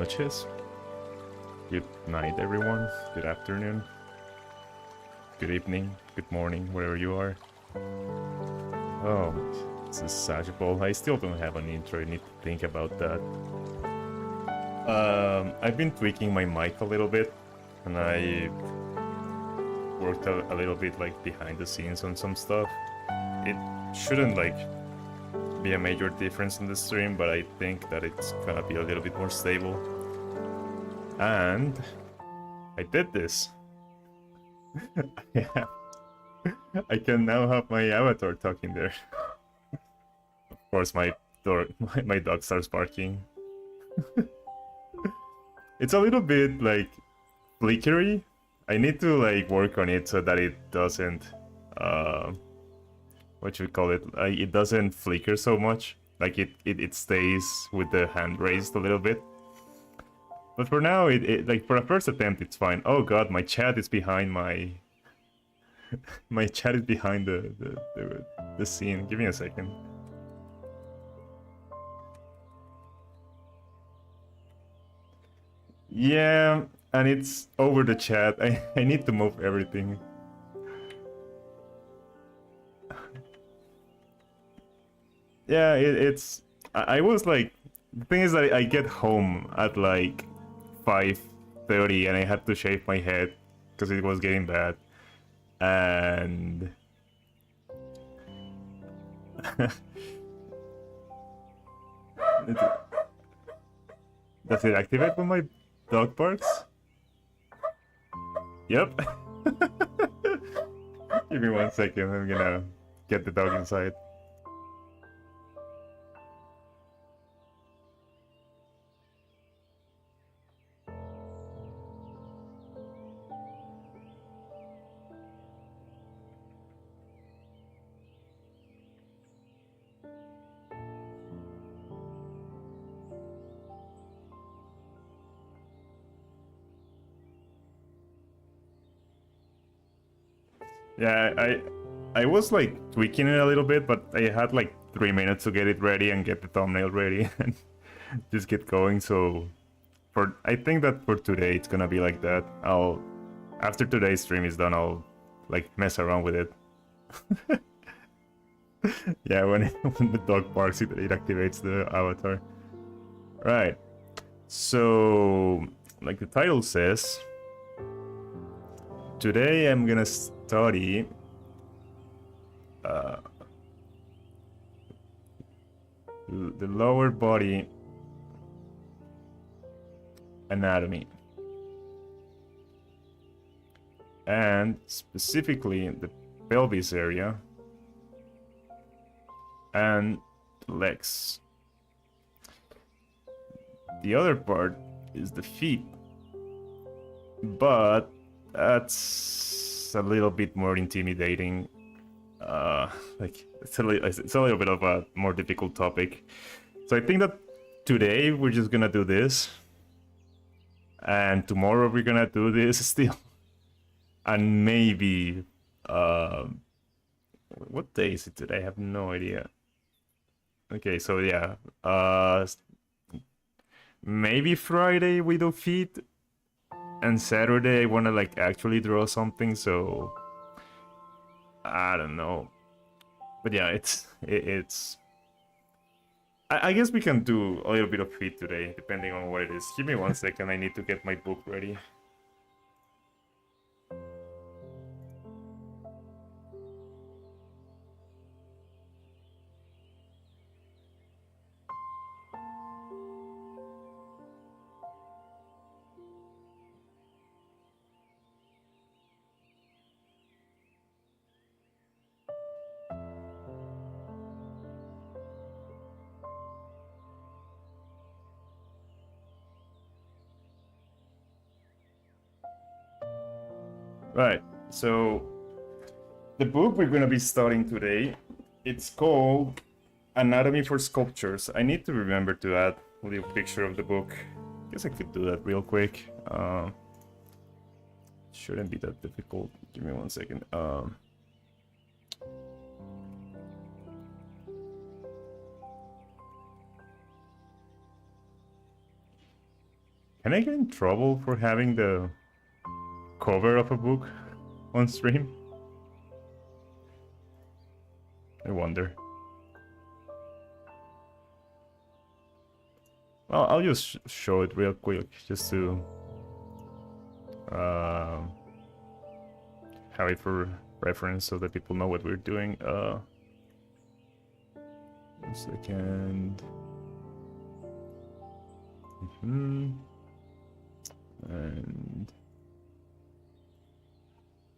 noches. Good night, everyone. Good afternoon. Good evening. Good morning, wherever you are. Oh, this is sagittal. I still don't have an intro. I need to think about that. I've been tweaking my mic a little bit, and I worked a little bit like behind the scenes on some stuff. It shouldn't like be a major difference in the stream, but I think that it's gonna be a little bit more stable. And I did this. Yeah. I can now have my avatar talking there. Of course, my dog starts barking. It's a little bit like flickery. I need to like work on it so that it doesn't what should we call it? It doesn't flicker so much. Like it stays with the hand raised a little bit. But for now, it like for a first attempt, it's fine. Oh god, my chat is behind my my chat is behind the scene. Give me a second. Yeah, and it's over the chat. I need to move everything. Yeah, it's... I was like... The thing is that I get home at like 5:30 and I had to shave my head because it was getting bad. And... Does it activate when my dog barks? Yep. Give me 1 second, I'm gonna get the dog inside. Yeah, I was like tweaking it a little bit, but I had like 3 minutes to get it ready and get the thumbnail ready and just get going. So I think that for today it's gonna be like that. After today's stream is done, I'll like mess around with it. Yeah, when the dog barks, it activates the avatar. Right. So like the title says, today I'm gonna study the lower body anatomy, and specifically the pelvis area and legs. The other part is the feet, but that's a little bit more intimidating. Like it's a little bit of a more difficult topic. So I think that today we're just gonna do this, and tomorrow we're gonna do this still, and maybe what day is it today? I have no idea. Okay, so yeah, maybe Friday we do feet, and Saturday I wanna like actually draw something, so I don't know. But yeah, it's I guess we can do a little bit of feet today, depending on what it is. Give me 1 second, I need to get my book ready. Right, so the book we're going to be studying today, it's called Anatomy for Sculptors. I need to remember to add a little picture of the book. I guess I could do that real quick. Shouldn't be that difficult. Give me 1 second. Can I get in trouble for having the cover of a book on stream? I wonder. Well, I'll just show it real quick, just to have it for reference so that people know what we're doing. 1 second. And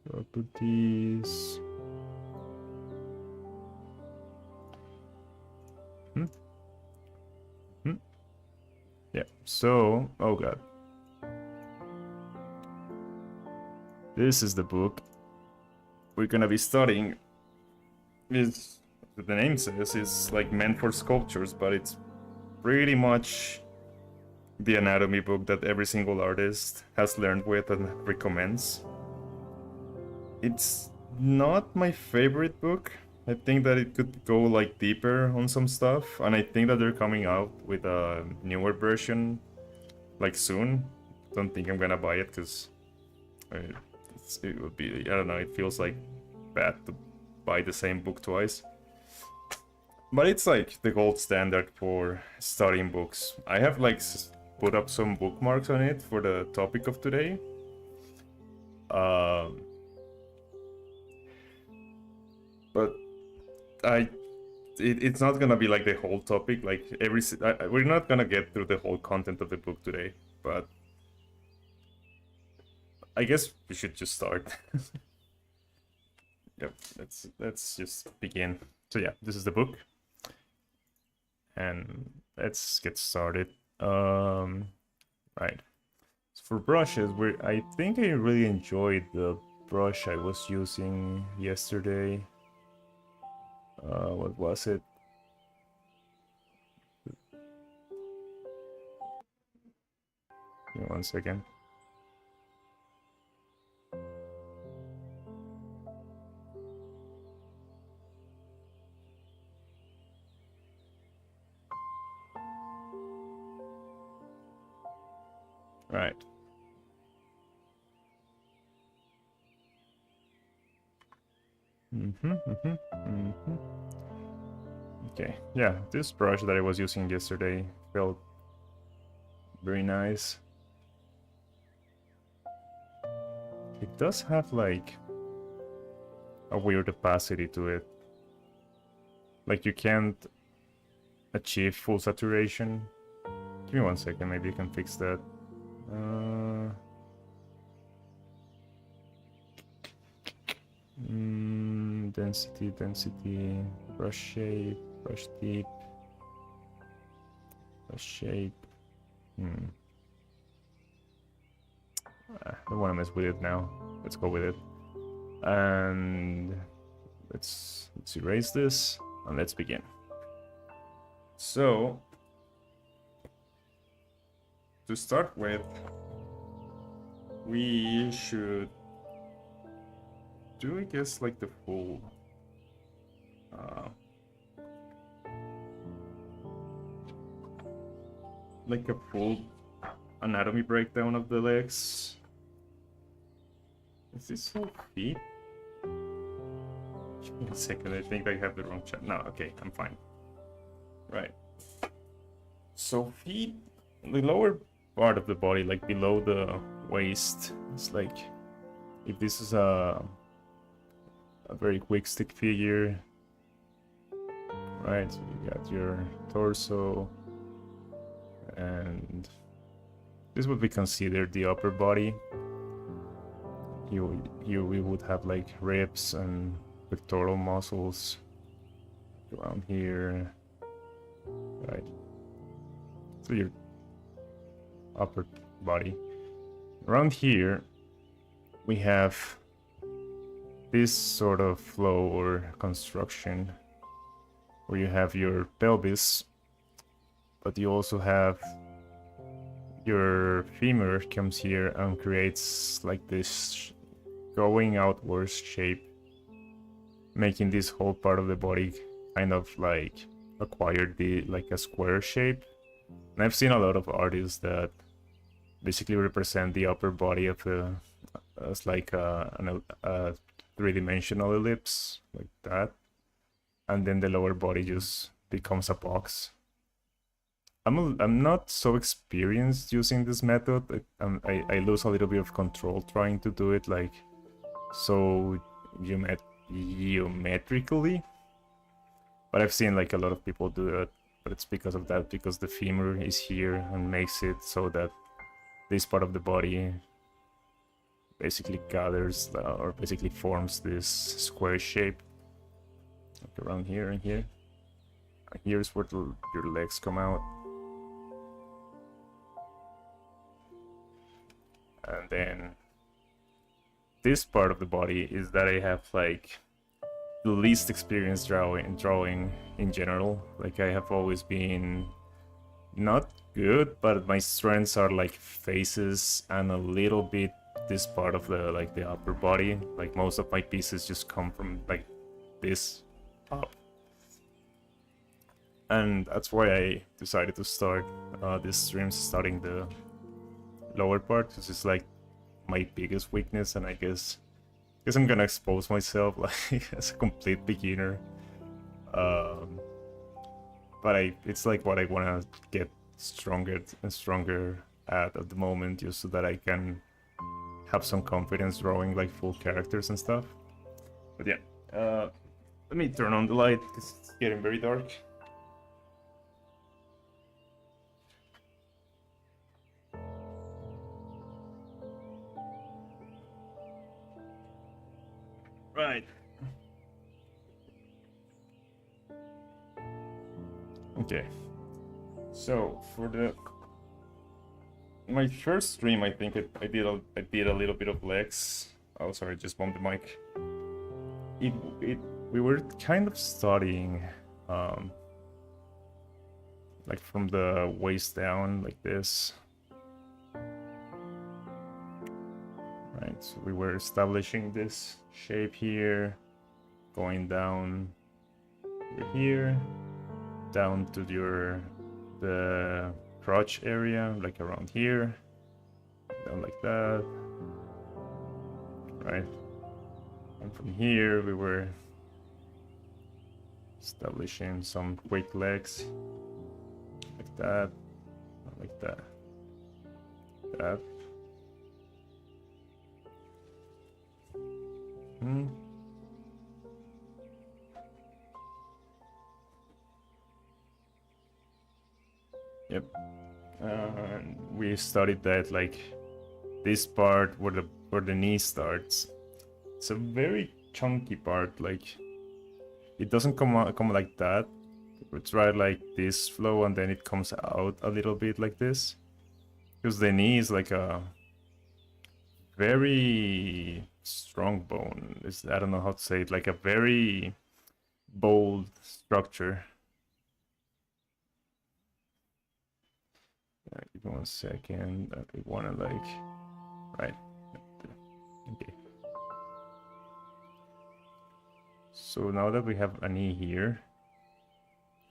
properties. Yeah, so, oh god. This is the book we're gonna be studying. It's, the name says it's like meant for sculptures, but it's pretty much the anatomy book that every single artist has learned with and recommends. It's not my favorite book. I think that it could go like deeper on some stuff, and I think that they're coming out with a newer version like soon. Don't think I'm gonna buy it because it would be, I don't know, it feels like bad to buy the same book twice. But it's like the gold standard for studying books. I have like put up some bookmarks on it for the topic of today. But it's not gonna be like the whole topic. Like we're not gonna get through the whole content of the book today. But I guess we should just start. Yep, let's just begin. So yeah, this is the book, and let's get started. Right. So for brushes, I think I really enjoyed the brush I was using yesterday. What was it? Give me 1 second. Right. Okay, yeah, this brush that I was using yesterday felt very nice. It does have like a weird opacity to it. Like you can't achieve full saturation. Give me 1 second, maybe you can fix that. Density, brush shape, brush deep, brush shape. I don't want to mess with it now. Let's go with it. And let's erase this and let's begin. So to start with, we should do, I guess, like the full like a full anatomy breakdown of the legs. Is this all feet? Give me 1 second, I think I have the wrong chat. No, okay, I'm fine. Right. So feet, the lower part of the body, like below the waist, it's like, if this is a very quick stick figure, right? So you got your torso, and this would be considered the upper body. We would have like ribs and pectoral muscles around here, right? So your upper body. Around here, we have this sort of flow or construction where you have your pelvis, but you also have your femur comes here and creates like this going outwards shape, making this whole part of the body kind of like acquire like a square shape. And I've seen a lot of artists that basically represent the upper body of the as like a three-dimensional ellipse like that, and then the lower body just becomes a box. I'm not so experienced using this method. I lose a little bit of control trying to do it like so geometrically, but I've seen like a lot of people do it. But it's because of that, because the femur is here and makes it so that this part of the body basically gathers or basically forms this square shape, like around here and here. Here's where your legs come out. And then this part of the body is that I have like the least experience drawing in general. Like I have always been not good, but my strengths are like faces and a little bit this part of the like the upper body. Like most of my pieces just come from like this up. And that's why I decided to start this stream starting the lower part, because it's like my biggest weakness, and I guess I'm gonna expose myself like as a complete beginner. But it's like what I wanna get stronger and stronger at the moment, just so that I can have some confidence drawing like full characters and stuff. But yeah, let me turn on the light because it's getting very dark. Right. Okay. So for my first stream, I think I did a little bit of legs. Oh, sorry, just bumped the mic. We were kind of studying, like from the waist down, like this. Right, so we were establishing this shape here, going down here, down to the crotch area, like around here, down like that, right? And from here we were establishing some quick legs, like that, like that, that. Yep. And we studied that like this part where the knee starts. It's a very chunky part. Like it doesn't come like that. It's right like this flow, and then it comes out a little bit like this. Because the knee is like a very strong bone. I don't know how to say it. Like a very bold structure. Give me 1 second. I wanna like, right. Okay. So now that we have a knee here,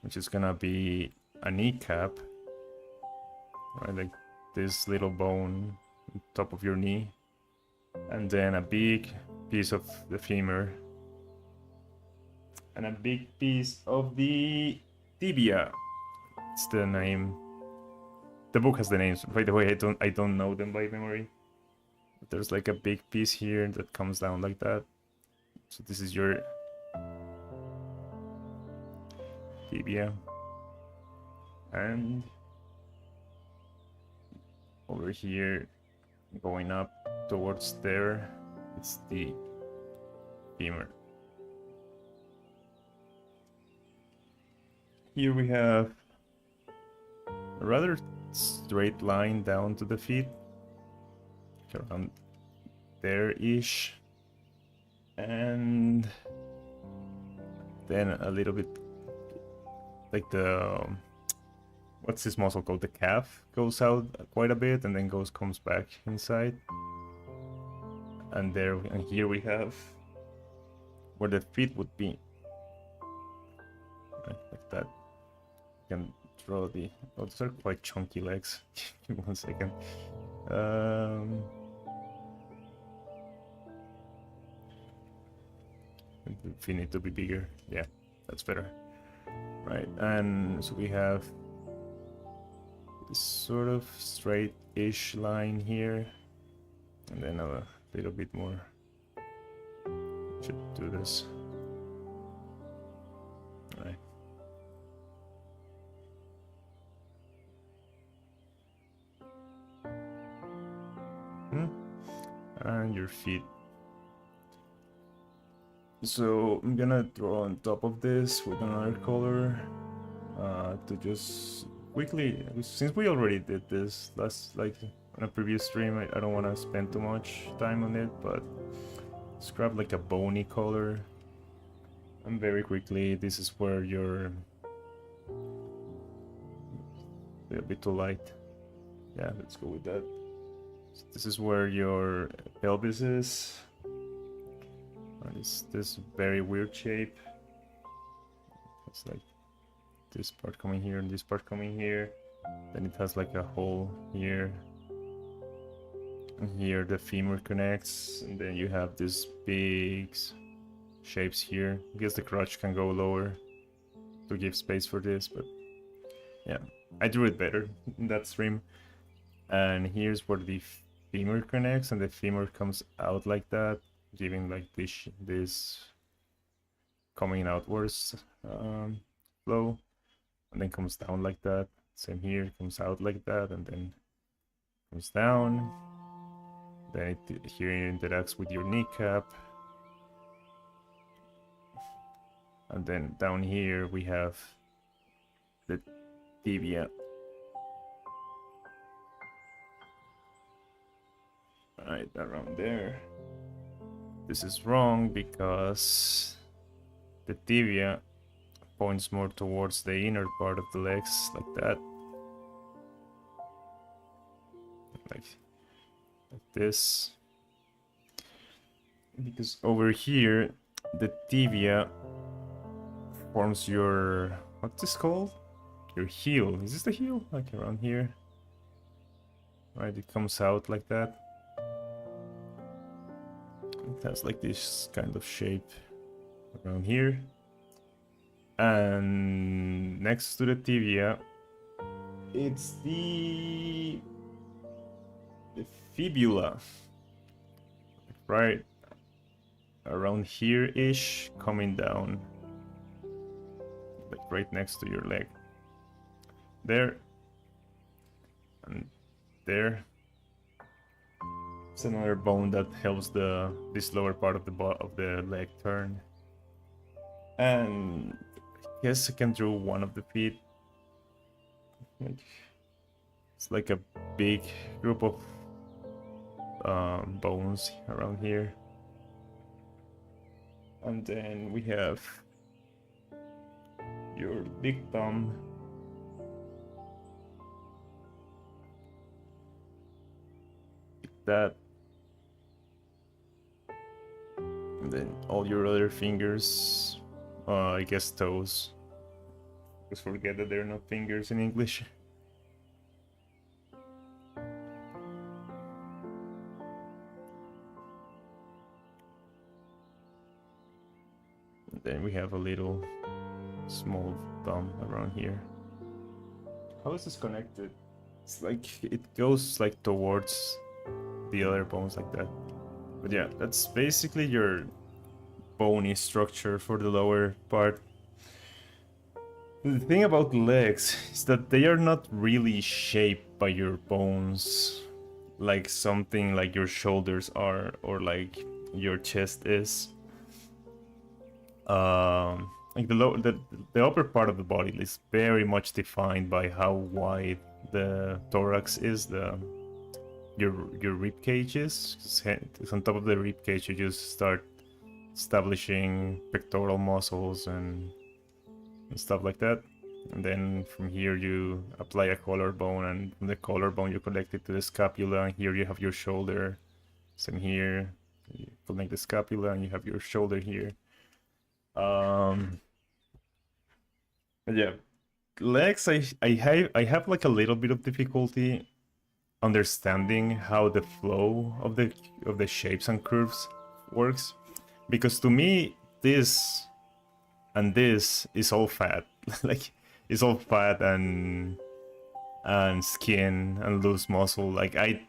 which is gonna be a kneecap, right? Like this little bone on top of your knee, and then a big piece of the femur, and a big piece of the tibia. It's the name. The book has the names. By the way, I don't know them by memory. But there's like a big piece here that comes down like that. So this is your tibia. And over here, going up towards there, it's the femur. Here we have a rather straight line down to the feet, around there-ish, and then a little bit like the what's this muscle called? The calf goes out quite a bit, and then comes back inside, and here we have where the feet would be, right, like that. You can draw those are quite chunky legs. Give me 1 second. If you need to be bigger, yeah, that's better. Right, and so we have this sort of straight-ish line here, and then a little bit more. Should do this. Right. And your feet. So I'm gonna draw on top of this with another color to just quickly, since we already did this last, like on a previous stream, I don't want to spend too much time on it, but just grab like a bony color, and very quickly this is where your a bit too light. Yeah, let's go with that. So this is where your pelvis is. And it's this very weird shape. It's like this part coming here and this part coming here. Then it has like a hole here. And here the femur connects. And then you have these big shapes here. I guess the crotch can go lower to give space for this, but yeah, I drew it better in that stream. And here's where the femur connects, and the femur comes out like that, giving like this coming outwards flow, and then comes down like that. Same here, comes out like that, and then comes down. Then it here interacts with your kneecap, and then down here we have the tibia. Right around there. This is wrong because the tibia points more towards the inner part of the legs, like that. Like this. Because over here, the tibia forms your, what's this called? Your heel. Is this the heel? Like around here. Right, it comes out like that. It has like this kind of shape around here. And next to the tibia, it's the fibula. Right around here-ish, coming down. Like right next to your leg. There. And there. It's another bone that helps this lower part of the leg turn. And I guess I can draw one of the feet. It's like a big group of bones around here. And then we have your big thumb. Like that. And then all your other fingers, I guess toes. Just forget that they're not fingers in English. And then we have a little small thumb around here. How is this connected? It's like it goes like towards the other bones like that. But yeah, that's basically your bony structure for the lower part. The thing about legs is that they are not really shaped by your bones like something like your shoulders are or like your chest is. Like the upper part of the body is very much defined by how wide the thorax is, your rib cage is. It's on top of the rib cage you just start establishing pectoral muscles and stuff like that. And then from here you apply a collarbone, and from the collarbone you connect it to the scapula, and here you have your shoulder. Same here, you connect the scapula and you have your shoulder here. But yeah, legs I have like a little bit of difficulty understanding how the flow of the shapes and curves works, because to me this and this is all fat. Like it's all fat and skin and loose muscle. Like I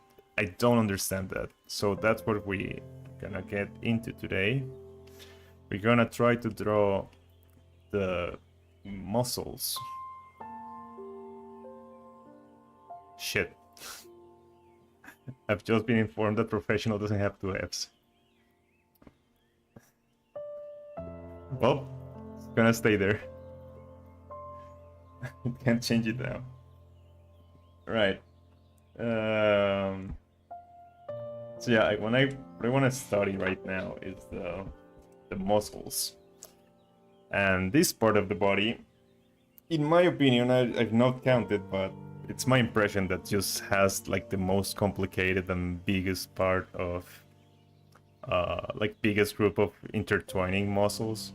don't understand that. So that's what we're gonna get into today. We're gonna try to draw the muscles. Shit. I've just been informed that professional doesn't have 2 Fs. Well, it's gonna stay there. It can't change it now. Right. So yeah, what I want to study right now is the muscles. And this part of the body, in my opinion, I've not counted, but it's my impression that just has like the most complicated and biggest part of like biggest group of intertwining muscles.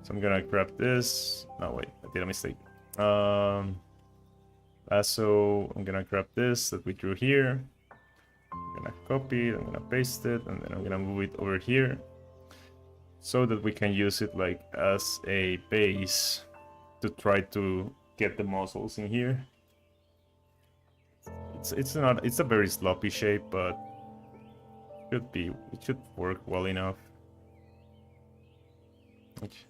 So I'm gonna grab this. No wait, I did a mistake. So I'm gonna grab this that we drew here. I'm gonna copy it, I'm gonna paste it, and then I'm gonna move it over here so that we can use it like as a base to try to get the muscles in here. It's a very sloppy shape, but it should work well enough. Okay.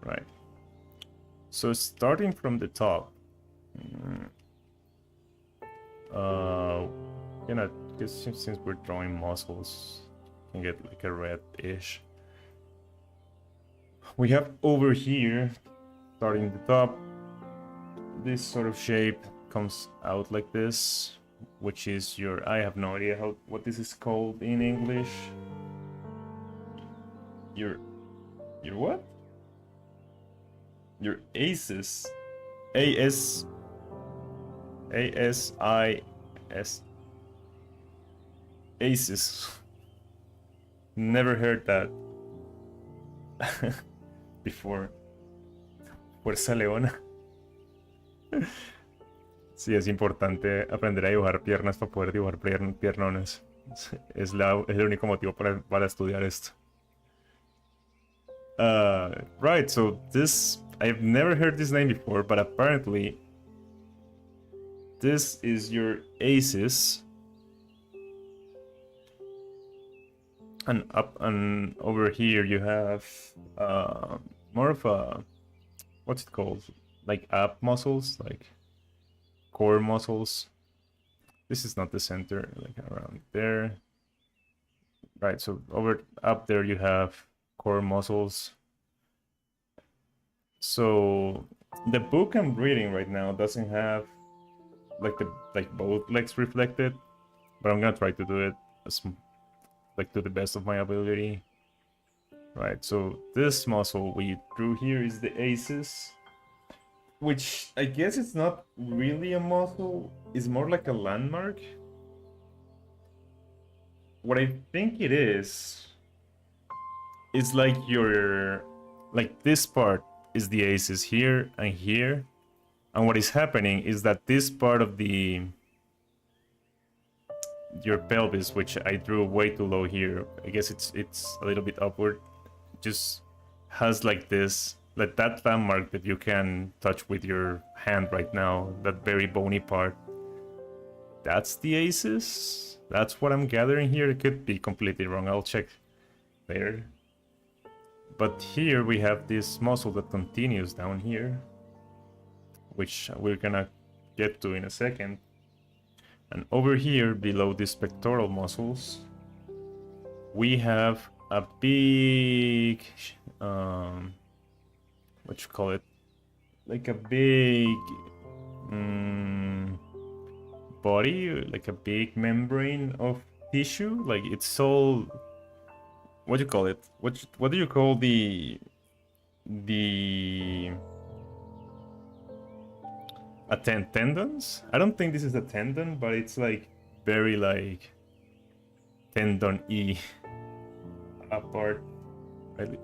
Right. So starting from the top, since we're drawing muscles, you can get like a red-ish. We have over here, starting the top, this sort of shape comes out like this, which is your, I have no idea what this is called in English. Your what? Your aces. A-S-I-S. Aces. Never heard that before. Fuerza Leona. Sí, es importante aprender a dibujar piernas para poder dibujar piernones. Es el único motivo para estudiar esto. Right, so this, I've never heard this name before, but apparently this is your aces. And up and over here you have more of a, what's it called? Like ab muscles, like core muscles. This is not the center, like around there. Right, so up there you have core muscles. So the book I'm reading right now doesn't have like both legs reflected, but I'm gonna try to do it as to the best of my ability. Right, so this muscle we drew here is the aces, which I guess it's not really a muscle, it's more like a landmark. What I think it is like this part is the aces here and here, and what is happening is that this part of your pelvis, which I drew way too low here, I guess it's a little bit upward, just has like this, like that landmark that you can touch with your hand right now, that very bony part. That's the aces. That's what I'm gathering here. It could be completely wrong, I'll check later. But here we have this muscle that continues down here, which we're gonna get to in a second. And over here, below these pectoral muscles, we have a big, what you call it? Like a big body, like a big membrane of tissue. Like it's all, what do you call it? What do you call the tendons? I don't think this is a tendon, but it's like very like tendon-y apart. Right? It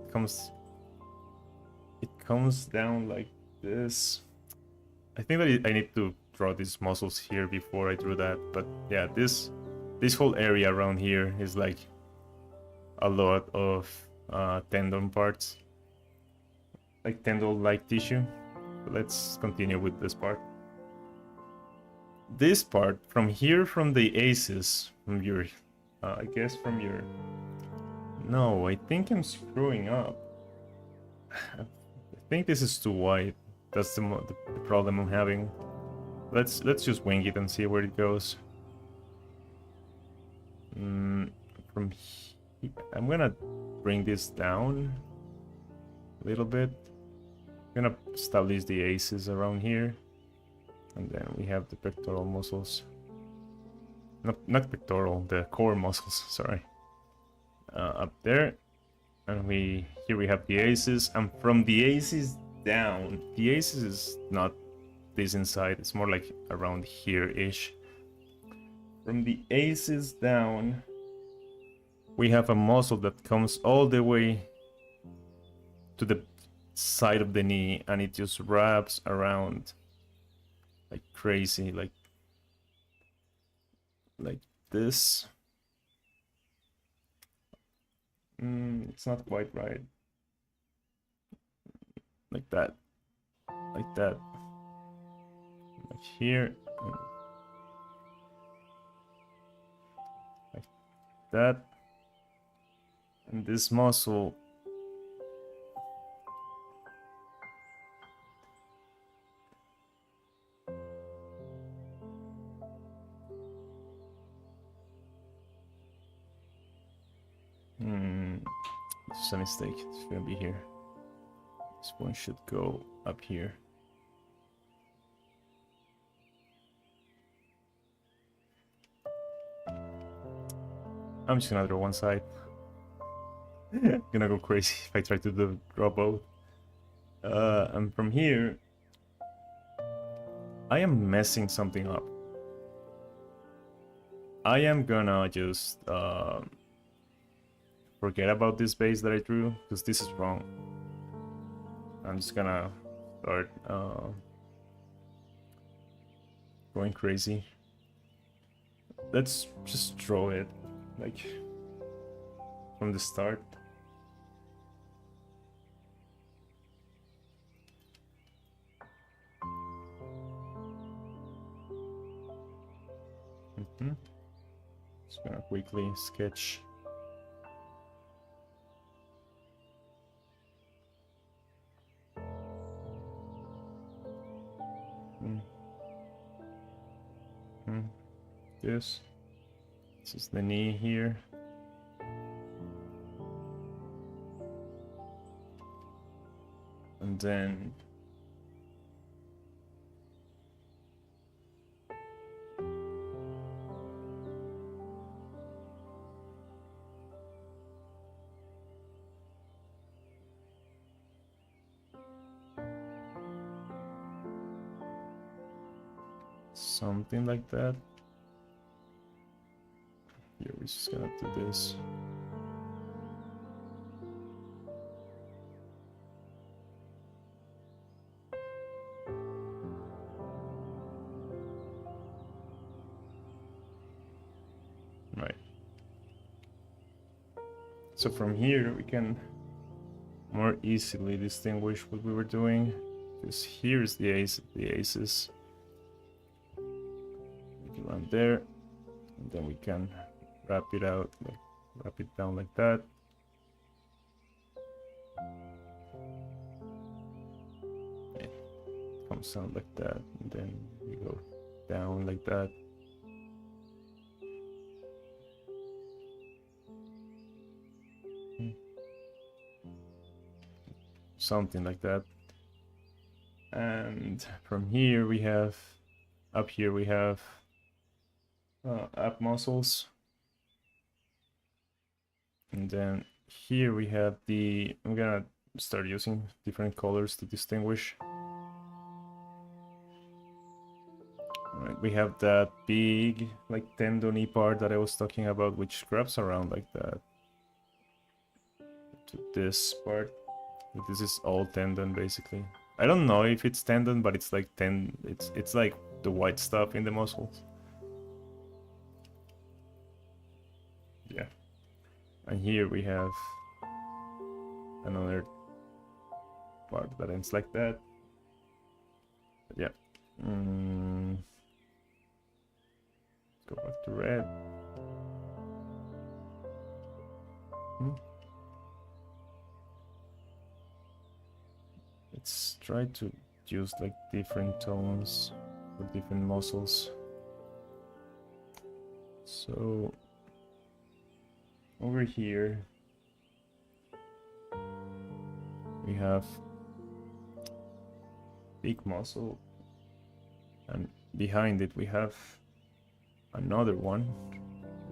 comes down like this. I think that I need to draw these muscles here before I drew that. But yeah, this whole area around here is like a lot of tendon parts, like tendon-like tissue. Let's continue with this part. This part from here, from the aces, from your, I guess from your. No, I think I'm screwing up. I think this is too wide. That's the problem I'm having. Let's just wing it and see where it goes. From here, I'm gonna bring this down a little bit. I'm gonna establish the aces around here, and then we have the pectoral muscles. Not pectoral, the core muscles. Sorry, up there, and here we have the aces, and from the aces down, the aces is not this inside, it's more like around here-ish. From the aces down, we have a muscle that comes all the way to the side of the knee, and it just wraps around like crazy, like this. It's not quite right. Like that, like that, like here, like that, and this muscle it's a mistake. It's gonna be here. This one should go up here. I'm just gonna draw one side. Gonna go crazy if I try to draw both. And from here, I am messing something up. I am gonna just forget about this base that I drew, because this is wrong. I'm just gonna start going crazy. Let's just draw it like from the start. Just gonna quickly sketch. This is the knee here. And then something like that. Here we're just gonna do this. Right. So from here we can more easily distinguish what we were doing, because here's the aces. We can run there, and then we can wrap it out, like wrap it down like that. It comes down like that, and then we go down like that. Something like that. And from here we have, up here we have ab muscles. And then here we have the, I'm gonna start using different colors to distinguish. Alright, we have that big, like, tendon-y part that I was talking about, which wraps around like that to this part. This is all tendon, basically. I don't know if it's tendon, but it's like it's like the white stuff in the muscles. Yeah. And here we have another part that ends like that. But yeah. Let's go back to red. Let's try to use like different tones for different muscles. So over here we have big muscle, and behind it we have another one.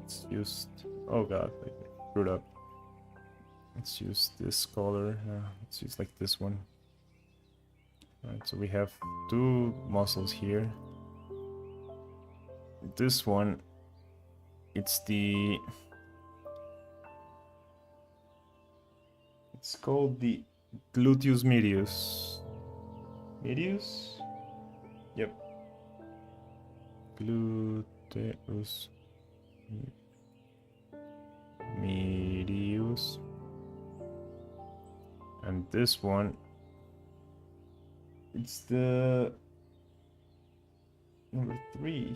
Let's use, oh god, I screwed up. Let's use this color. Let's use like this one. Alright, so we have two muscles here. This one, it's called the gluteus medius. Medius? Yep. Gluteus medius. And this one, it's the number 3.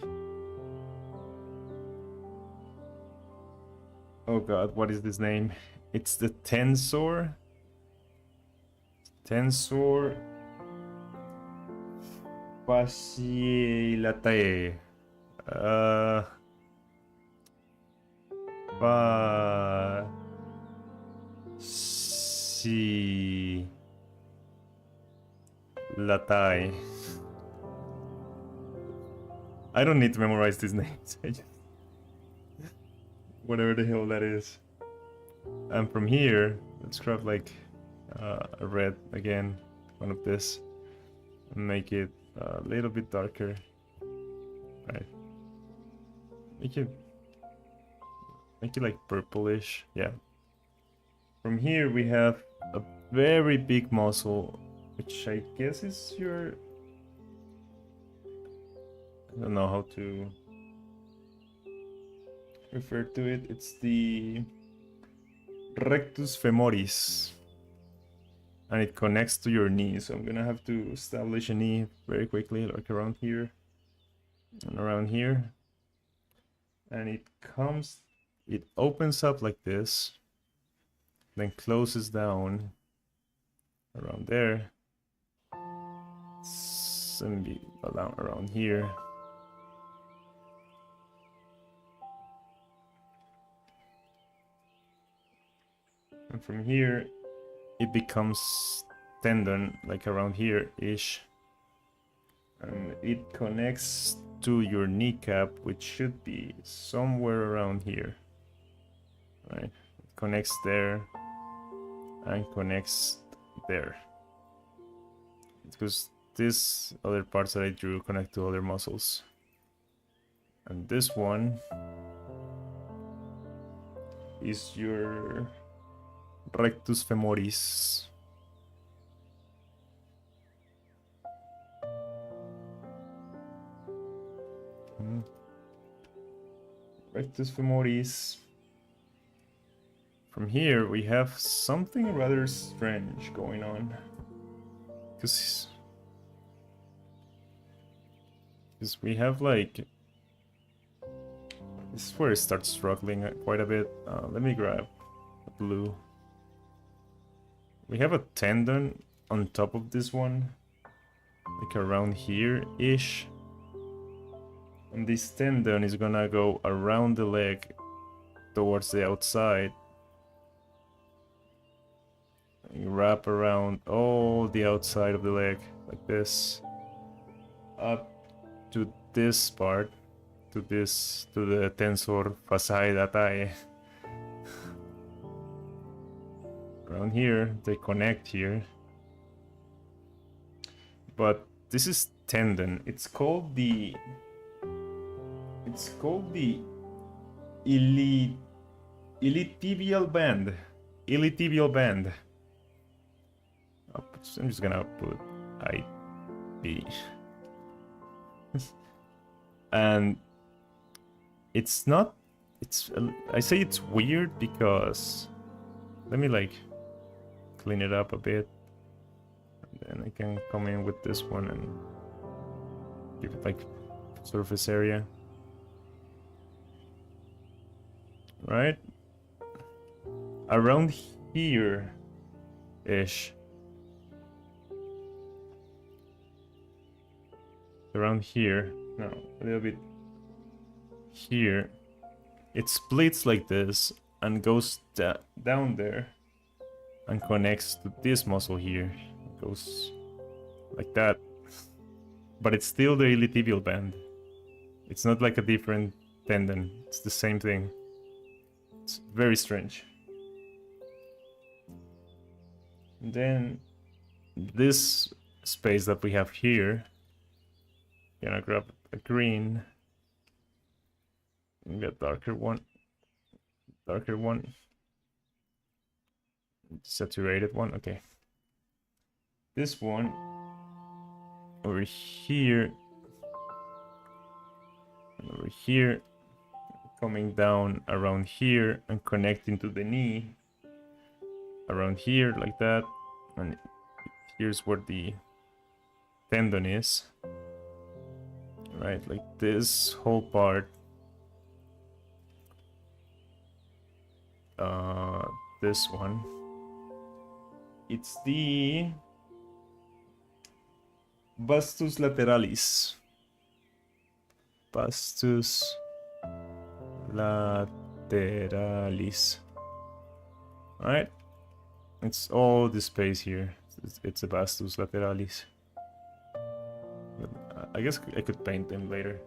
Oh god, what is this name? It's the tensor fasciolatae. Fasciolatae. I don't need to memorize these names. Whatever the hell that is. And from here, let's grab like a red again, one of this, and make it a little bit darker. Right. Make it like purplish. Yeah. From here we have a very big muscle, which I guess is your, I don't know how to refer to it. It's the rectus femoris, and it connects to your knee. So I'm gonna have to establish a knee very quickly, like around here and around here. And it opens up like this, then closes down around there, and be around here. And from here, it becomes tendon, like around here-ish. And it connects to your kneecap, which should be somewhere around here. Right? It connects there and connects there. Because these other parts that I drew connect to other muscles. And this one is your rectus femoris. Rectus femoris. From here we have something rather strange going on, because we have like, this is where it starts struggling quite a bit. Let me grab a blue. We have a tendon on top of this one, like around here-ish. And this tendon is gonna go around the leg towards the outside. You wrap around all the outside of the leg, like this. Up to this part, to the tensor fasciolatae. Around here, they connect here. But this is tendon. It's called the iliotibial band. Iliotibial band. I'm just gonna put IP. And it's not, I say it's weird because, let me like clean it up a bit. And then I can come in with this one and give it like surface area. Right? Around here-ish. Around here. No, a little bit here. It splits like this and goes down there and connects to this muscle here. It goes like that. But it's still the iliotibial band. It's not like a different tendon. It's the same thing. It's very strange. And then this space that we have here, gonna grab a green, maybe a darker one, saturated one. Okay, this one over here and over here, coming down around here and connecting to the knee around here like that, and here's where the tendon is, right? Like this whole part, this one, it's the vastus lateralis. Vastus lateralis. Alright? It's all the space here. It's a vastus lateralis. But I guess I could paint them later.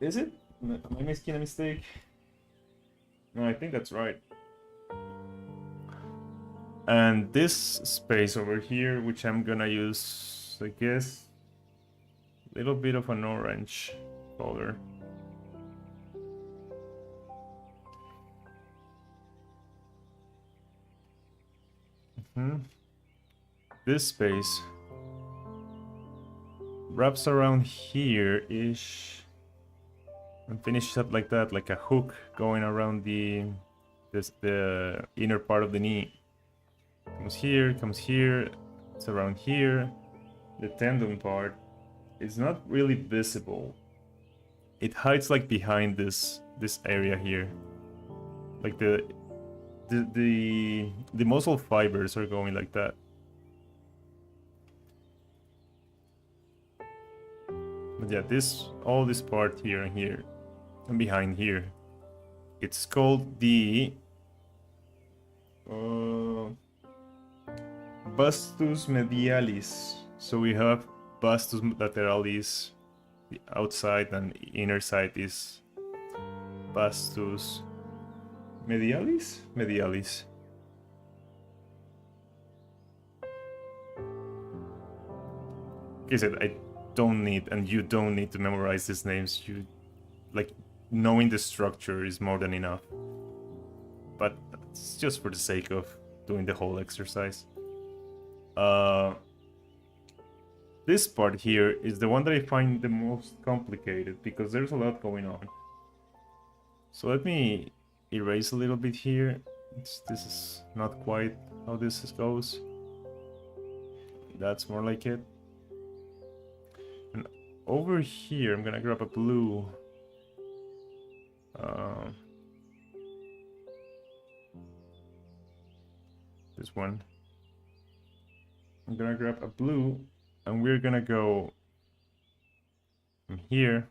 Is it? Am I making a mistake? No, I think that's right. And this space over here, which I'm gonna use, I guess, a little bit of an orange color. This space wraps around here-ish and finishes up like that, like a hook going around the inner part of the knee. Comes here, it's around here. The tendon part is not really visible. It hides like behind this area here. Like the muscle fibers are going like that. But yeah, all this part here and here and behind here, it's called the vastus medialis. So we have vastus lateralis, the outside, and inner side is vastus medialis. Like I said, I don't need, and you don't need to memorize these names. You, like, knowing the structure is more than enough. But it's just for the sake of doing the whole exercise. This part here is the one that I find the most complicated because there's a lot going on. So let me erase a little bit here. This is not quite how this goes. That's more like it. And over here, I'm gonna grab a blue. This one. I'm gonna grab a blue, and we're gonna go from here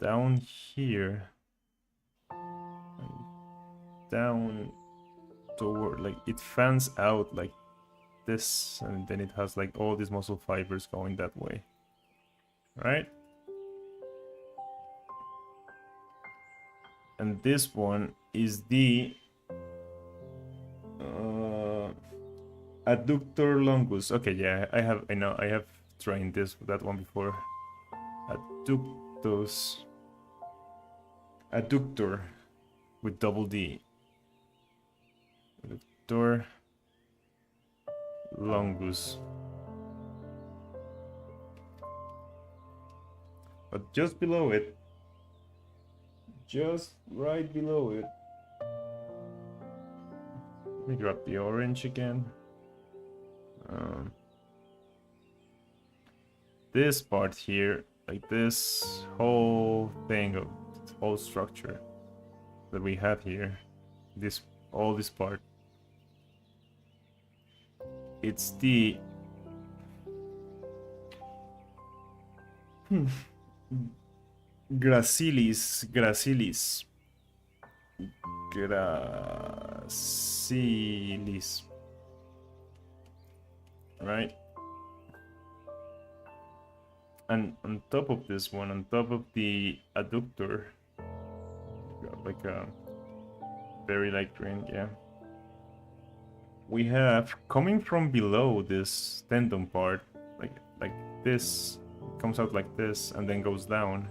down here and down toward, like, it fans out like this, and then it has like all these muscle fibers going that way, right? And this one is the adductor longus. Okay, yeah, I have trained that one before. Adductor. with double D. Adductor longus. But just below it, just right below it, let me grab the orange again. This part here, like this whole thing of this whole structure that we have here, all this part, it's the gracilis, right? And on top of this one, on top of the adductor, got like a very light green, yeah. We have, coming from below this tendon part, like this, comes out like this and then goes down.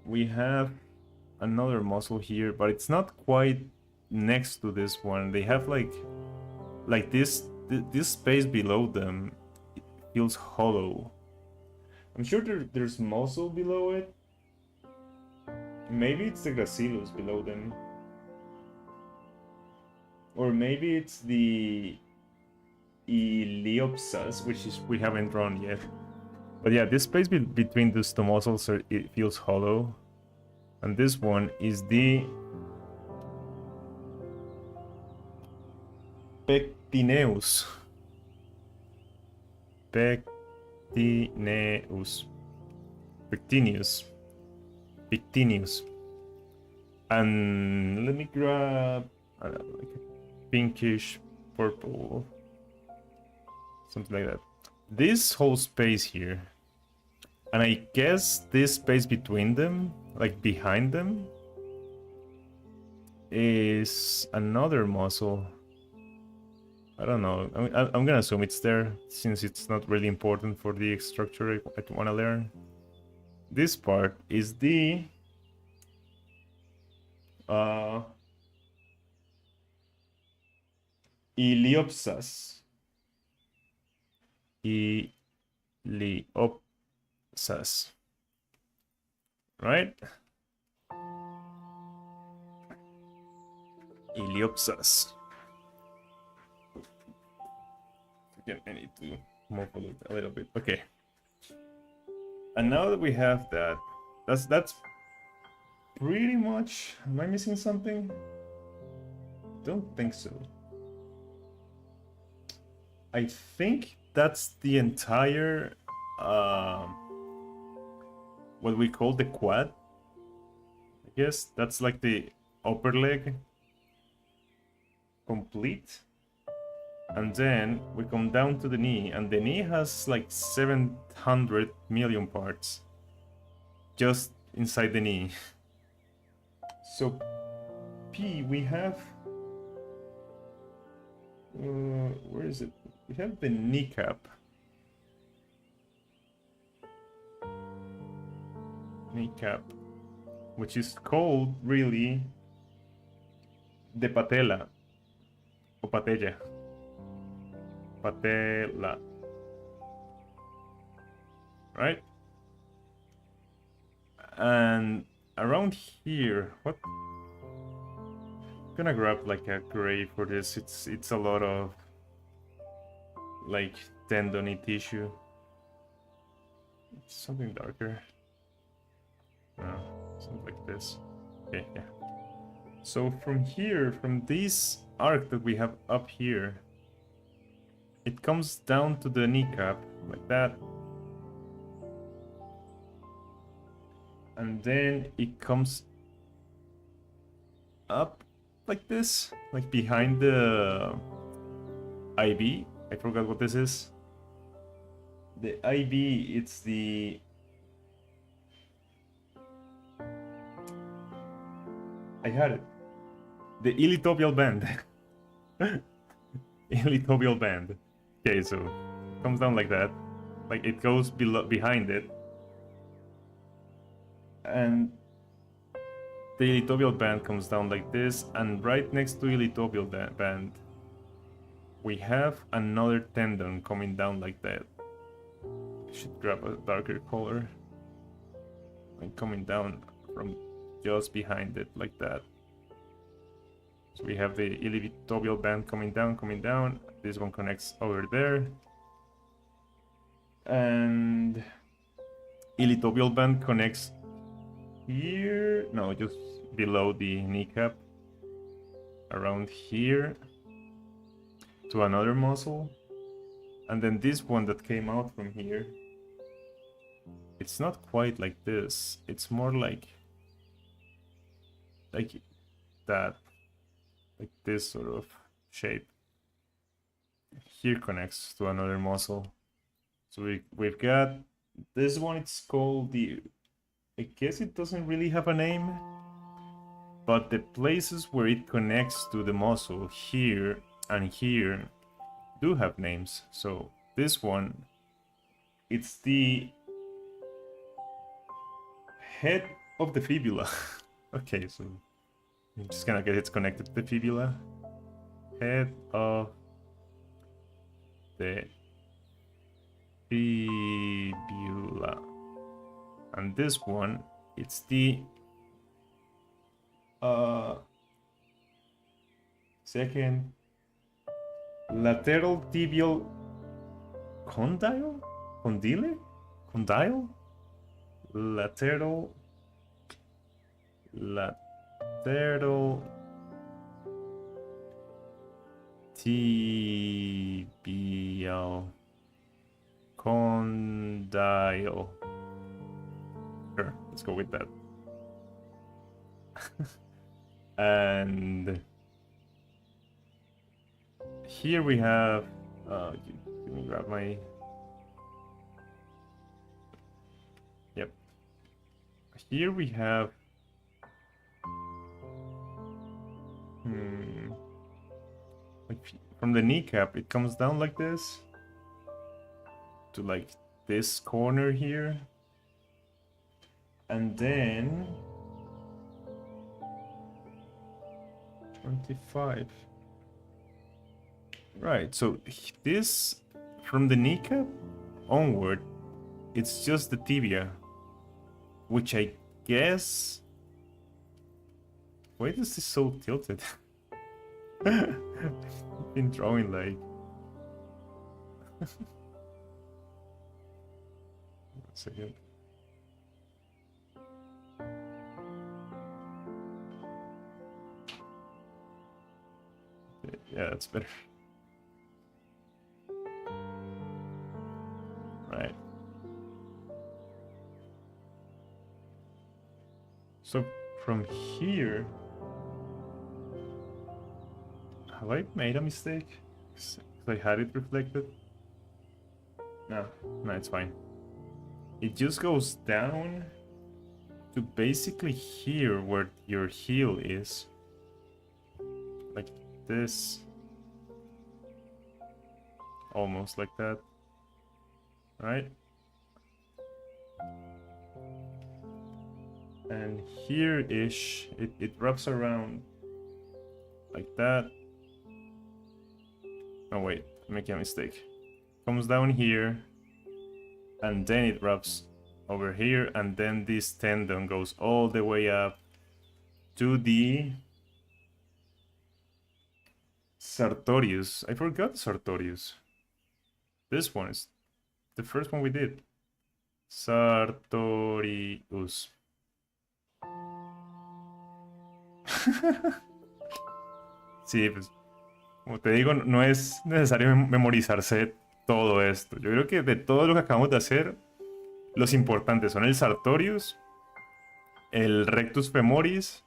We have another muscle here, but it's not quite next to this one. They have like this space below them, it feels hollow. I'm sure there's muscle below it. Maybe it's the gracilis below them. Or maybe it's the iliopsoas, which we haven't drawn yet. But yeah, this space between these two muscles, it feels hollow. And this one is the pectineus. Pectineus. And let me grab like a pinkish purple, something like that. This whole space here, and I guess this space between them, like behind them, is another muscle. I don't know. I'm gonna assume it's there, since it's not really important for the structure I want to learn. This part is the iliopsoas. Iliopsoas. Right? Iliopsoas. Again, I need to move a little bit. Okay. And now that we have that, that's pretty much. Am I missing something? Don't think so. I think that's the entire what we call the quad. I guess that's like the upper leg complete. And then we come down to the knee, and the knee has like 700 million parts just inside the knee. So P, we have where is it? We have the kneecap. Kneecap, which is called really the patella or patella. Patella. Right? And around here, what? I'm gonna grab like a gray for this. It's a lot of like tendony tissue. Something darker. No, something like this. Okay, yeah. So from here, from this arc that we have up here, it comes down to the kneecap, like that. And then it comes up like this, like behind the IB. I forgot what this is. The IB, it's the... I had it. The iliotibial band. Iliotibial band. Okay, so it comes down like that. Like it goes behind it. And the iliotibial band comes down like this, and right next to iliotibial band, we have another tendon coming down like that. I should grab a darker color. And coming down from just behind it like that. So we have the iliotibial band coming down. This one connects over there. And iliotibial band connects here. No, just below the kneecap. Around here. To another muscle. And then this one that came out from here. It's not quite like this. It's more like that. Like this sort of shape. Here connects to another muscle. So we've got this one. It's called the... I guess it doesn't really have a name. But the places where it connects to the muscle, here and here, do have names. So this one, it's the head of the fibula. Okay, so I'm just gonna get it connected to the fibula. Head of the fibula. And this one, it's the second lateral tibial condyle? Condyle? Condyle? Lateral tibial condyle. Sure, let's go with that. And here we have let me grab my... Yep. Here we have like from the kneecap it comes down like this to like this corner here, and then 25. Right, so this from the kneecap onward, it's just the tibia, which I guess... Why is this so tilted? Been drawing like... One second. Yeah, that's better. Right. So from here, have I made a mistake? 'Cause I had it reflected. No, it's fine. It just goes down to basically here where your heel is. Like this. Almost like that. Right? And here-ish, it wraps around like that. Oh wait, I'm making a mistake. Comes down here, and then it wraps over here, and then this tendon goes all the way up to the sartorius. I forgot sartorius. This one is the first one we did. Sartorius. Sí, pues, como te digo, no es necesario memorizarse todo esto. Yo creo que de todo lo que acabamos de hacer, los importantes son el sartorius, el rectus femoris,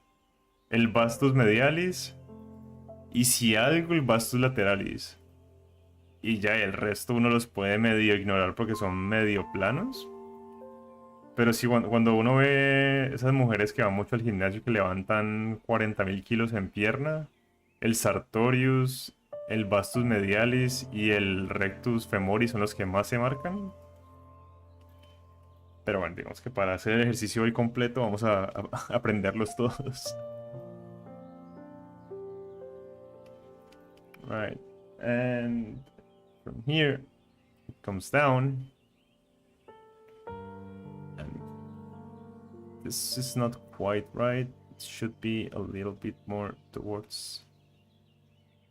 el vastus medialis y si algo el vastus lateralis. Y ya el resto uno los puede medio ignorar porque son medio planos. Pero sí, cuando uno ve esas mujeres que van mucho al gimnasio que levantan 40.000 kilos en pierna, el sartorius, el vastus medialis y el rectus femoris son los que más se marcan. Pero bueno, digamos que para hacer el ejercicio hoy completo vamos a aprenderlos todos. Right. And from here it comes down. And this is not quite right. It should be a little bit more towards,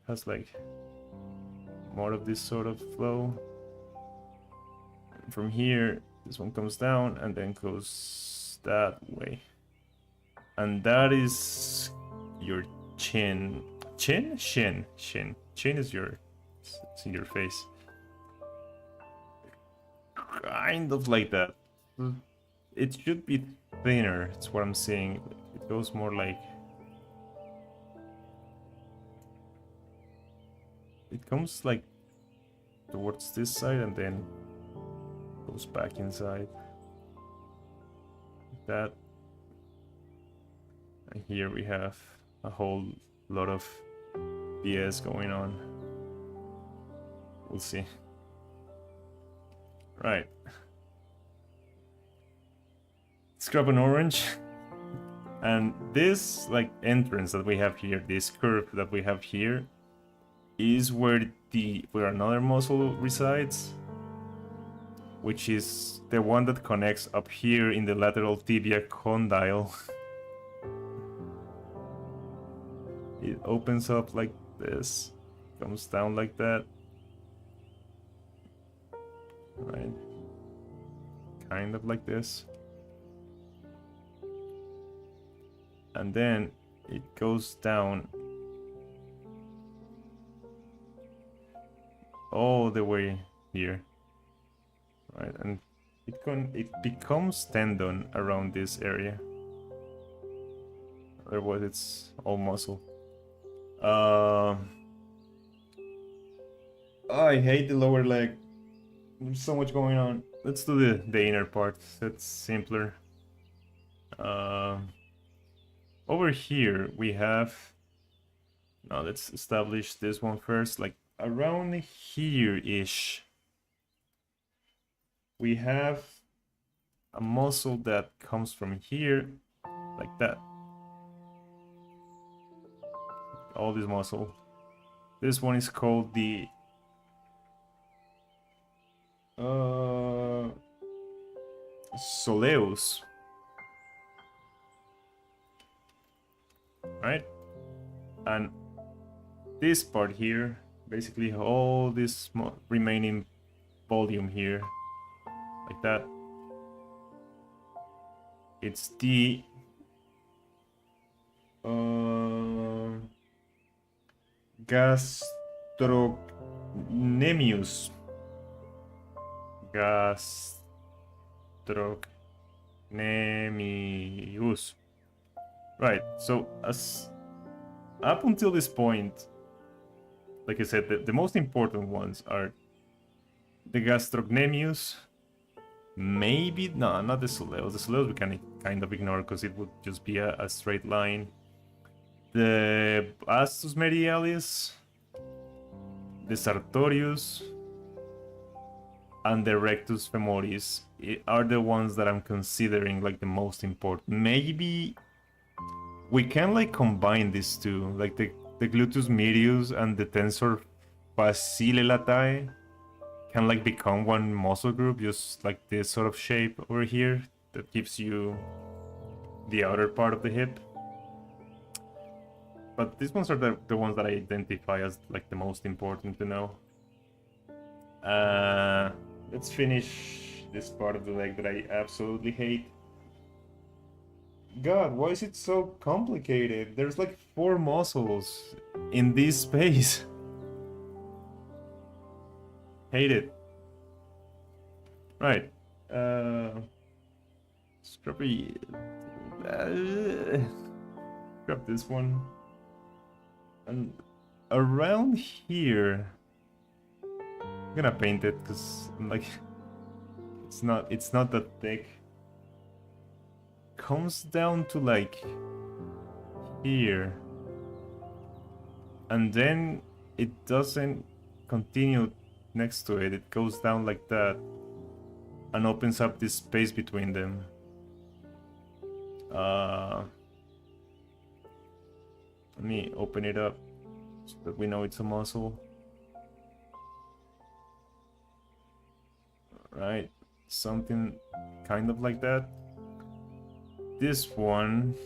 has like more of this sort of flow. And from here, this one comes down and then goes that way. And that is your chin. Chin? Shin. Shin. Chin is your, it's in your face. Kind of like that. It should be thinner, it's what I'm saying. It goes more like... It comes like towards this side and then goes back inside. Like that. And here we have a whole lot of BS going on. We'll see. Right. Let's grab an orange. And this like entrance that we have here, this curve that we have here, is where another muscle resides, which is the one that connects up here in the lateral tibia condyle. It opens up like this, comes down like that. Right. Kind of like this. And then it goes down all the way here. Right, and it becomes tendon around this area. Otherwise it's all muscle. I hate the lower leg. There's so much going on. Let's do the inner part. That's simpler. Over here we have... Now let's establish this one first. Like around here-ish, we have a muscle that comes from here, like that. All this muscle. This one is called the soleus, right? And this part here, basically all this remaining volume here, like that, it's the gastrocnemius. Gastrocnemius. Right, so as up until this point, like I said, the most important ones are the gastrocnemius, maybe, no, not the soleus. The soleus we can kind of ignore because it would just be a straight line. The vastus medialis, the sartorius, and the rectus femoris are the ones that I'm considering like the most important. Maybe we can like combine these two, like the gluteus medius and the tensor facile latae can like become one muscle group, just like this sort of shape over here that gives you the outer part of the hip. But these ones are the ones that I identify as like the most important to know. Let's finish this part of the leg that I absolutely hate. God, why is it so complicated? There's like 4 muscles in this space. Hate it. Right. Scrubby. Grab this one. And around here, I'm gonna paint it because like it's not that thick. Comes down to like here, and then it doesn't continue next to it. It goes down like that, and opens up this space between them. Let me open it up so that we know it's a muscle. Right, something kind of like that. This one,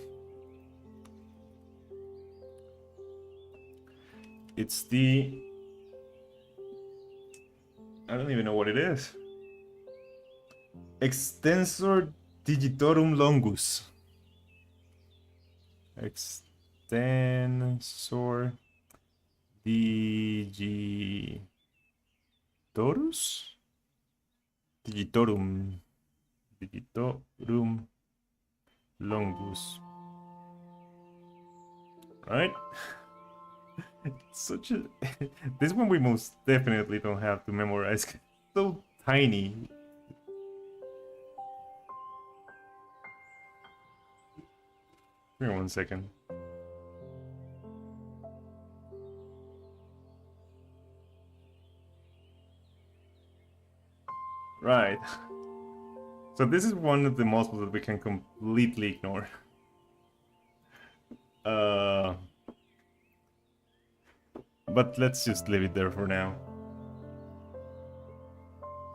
it's the, I don't even know what it is. Extensor digitorum longus. Extensor digitorus? Digitorum. Digitorum longus. Right? It's such a... This one we most definitely don't have to memorize. It's so tiny. Give me 1 second. Right. So this is one of the muscles that we can completely ignore. But let's just leave it there for now.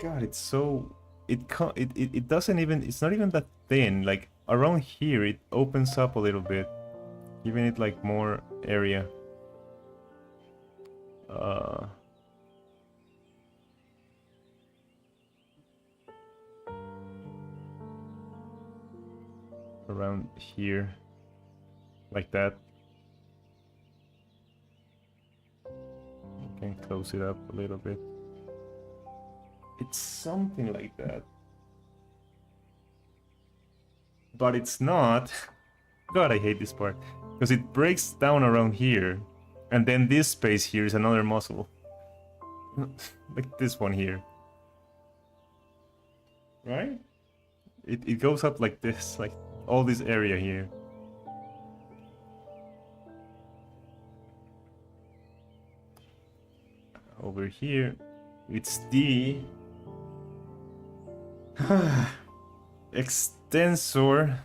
God, it's so... It doesn't even... It's not even that thin. Like, around here, it opens up a little bit. Giving it, like, more area. Around here. Like that. You can close it up a little bit. It's something like that. But it's not. God, I hate this part. Because it breaks down around here. And then this space here is another muscle. Like this one here. Right? It goes up like this. Like all this area here. Over here, it's the extensor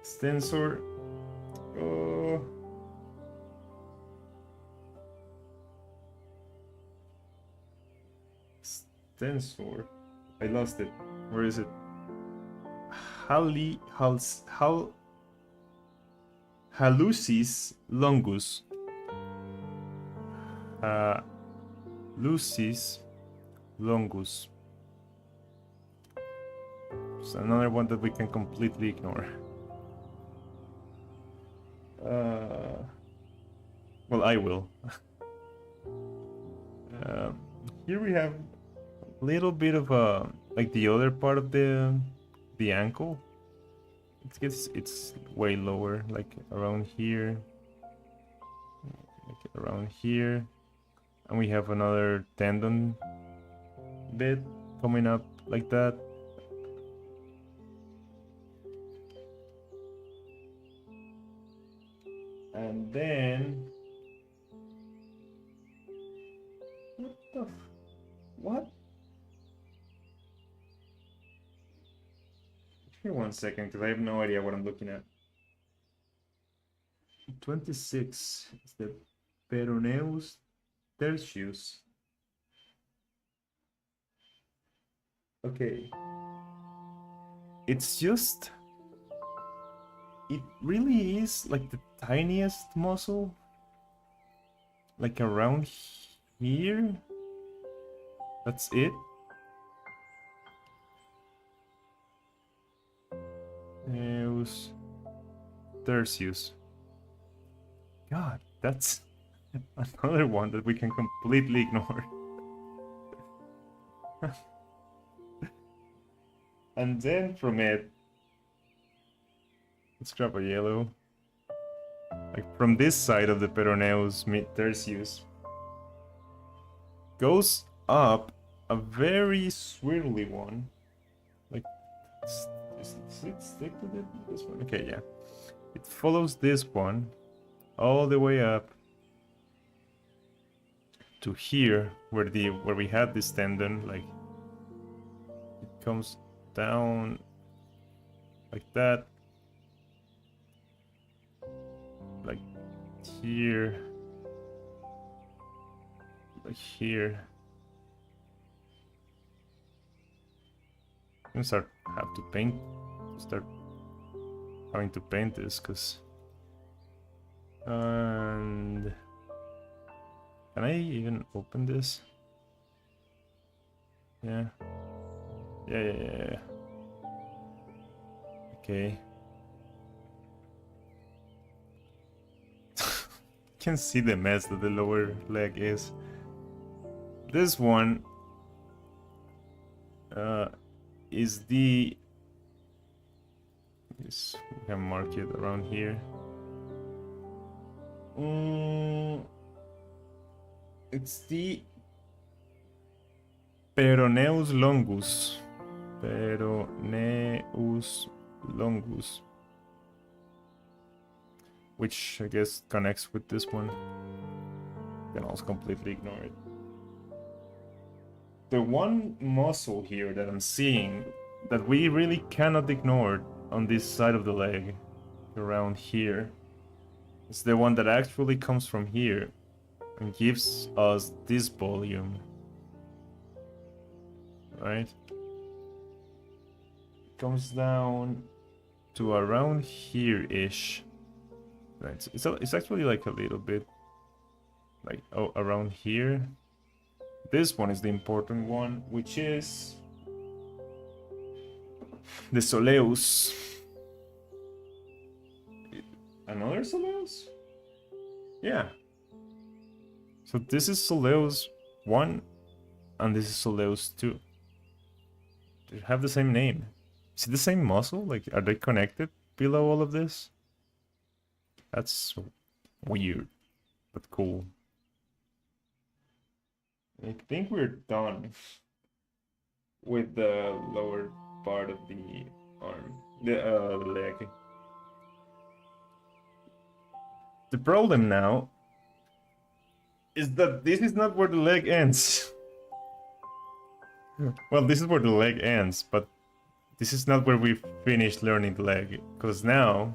extensor. I lost it. Where is it? Hallucis longus. Hallucis longus. It's another one that we can completely ignore. Well, I will. Here we have a little bit of like the other part of the ankle. It's way lower, like around here, like around here, and we have another tendon bit coming up like that. And then what? Here 1 second, because I have no idea what I'm looking at. 26 is the peroneus tertius. Okay. It's just... It really is like the tiniest muscle. Like around here. That's it. Peroneus tertius. God, that's another one that we can completely ignore. And then from it, let's grab a yellow. Like from this side of the peroneus tertius, goes up a very swirly one. Like, does it stick to this one? Okay, yeah. It follows this one all the way up to here, where we had this tendon, like it comes down like that, like here, like here. I'm gonna start having to paint this, cause and can I even open this? Yeah. Yeah. Okay. Can see the mess that the lower leg is. This one is the... Yes, we can mark it around here. It's the Peroneus longus. Peroneus longus. Which I guess connects with this one. Can also completely ignore it. The one muscle here that I'm seeing that we really cannot ignore on this side of the leg, around here, is the one that actually comes from here and gives us this volume. Right? Comes down to around here-ish. Right, it's actually like a little bit like around here. This one is the important one, which is the soleus. Another soleus? Yeah. So this is soleus 1 and this is soleus 2. They have the same name. Is it the same muscle? Like, are they connected below all of this? That's weird, but cool. I think we're done with the lower part of the arm, the leg. The problem now is that this is not where the leg ends. Well, this is where the leg ends, but this is not where we finish learning the leg, because now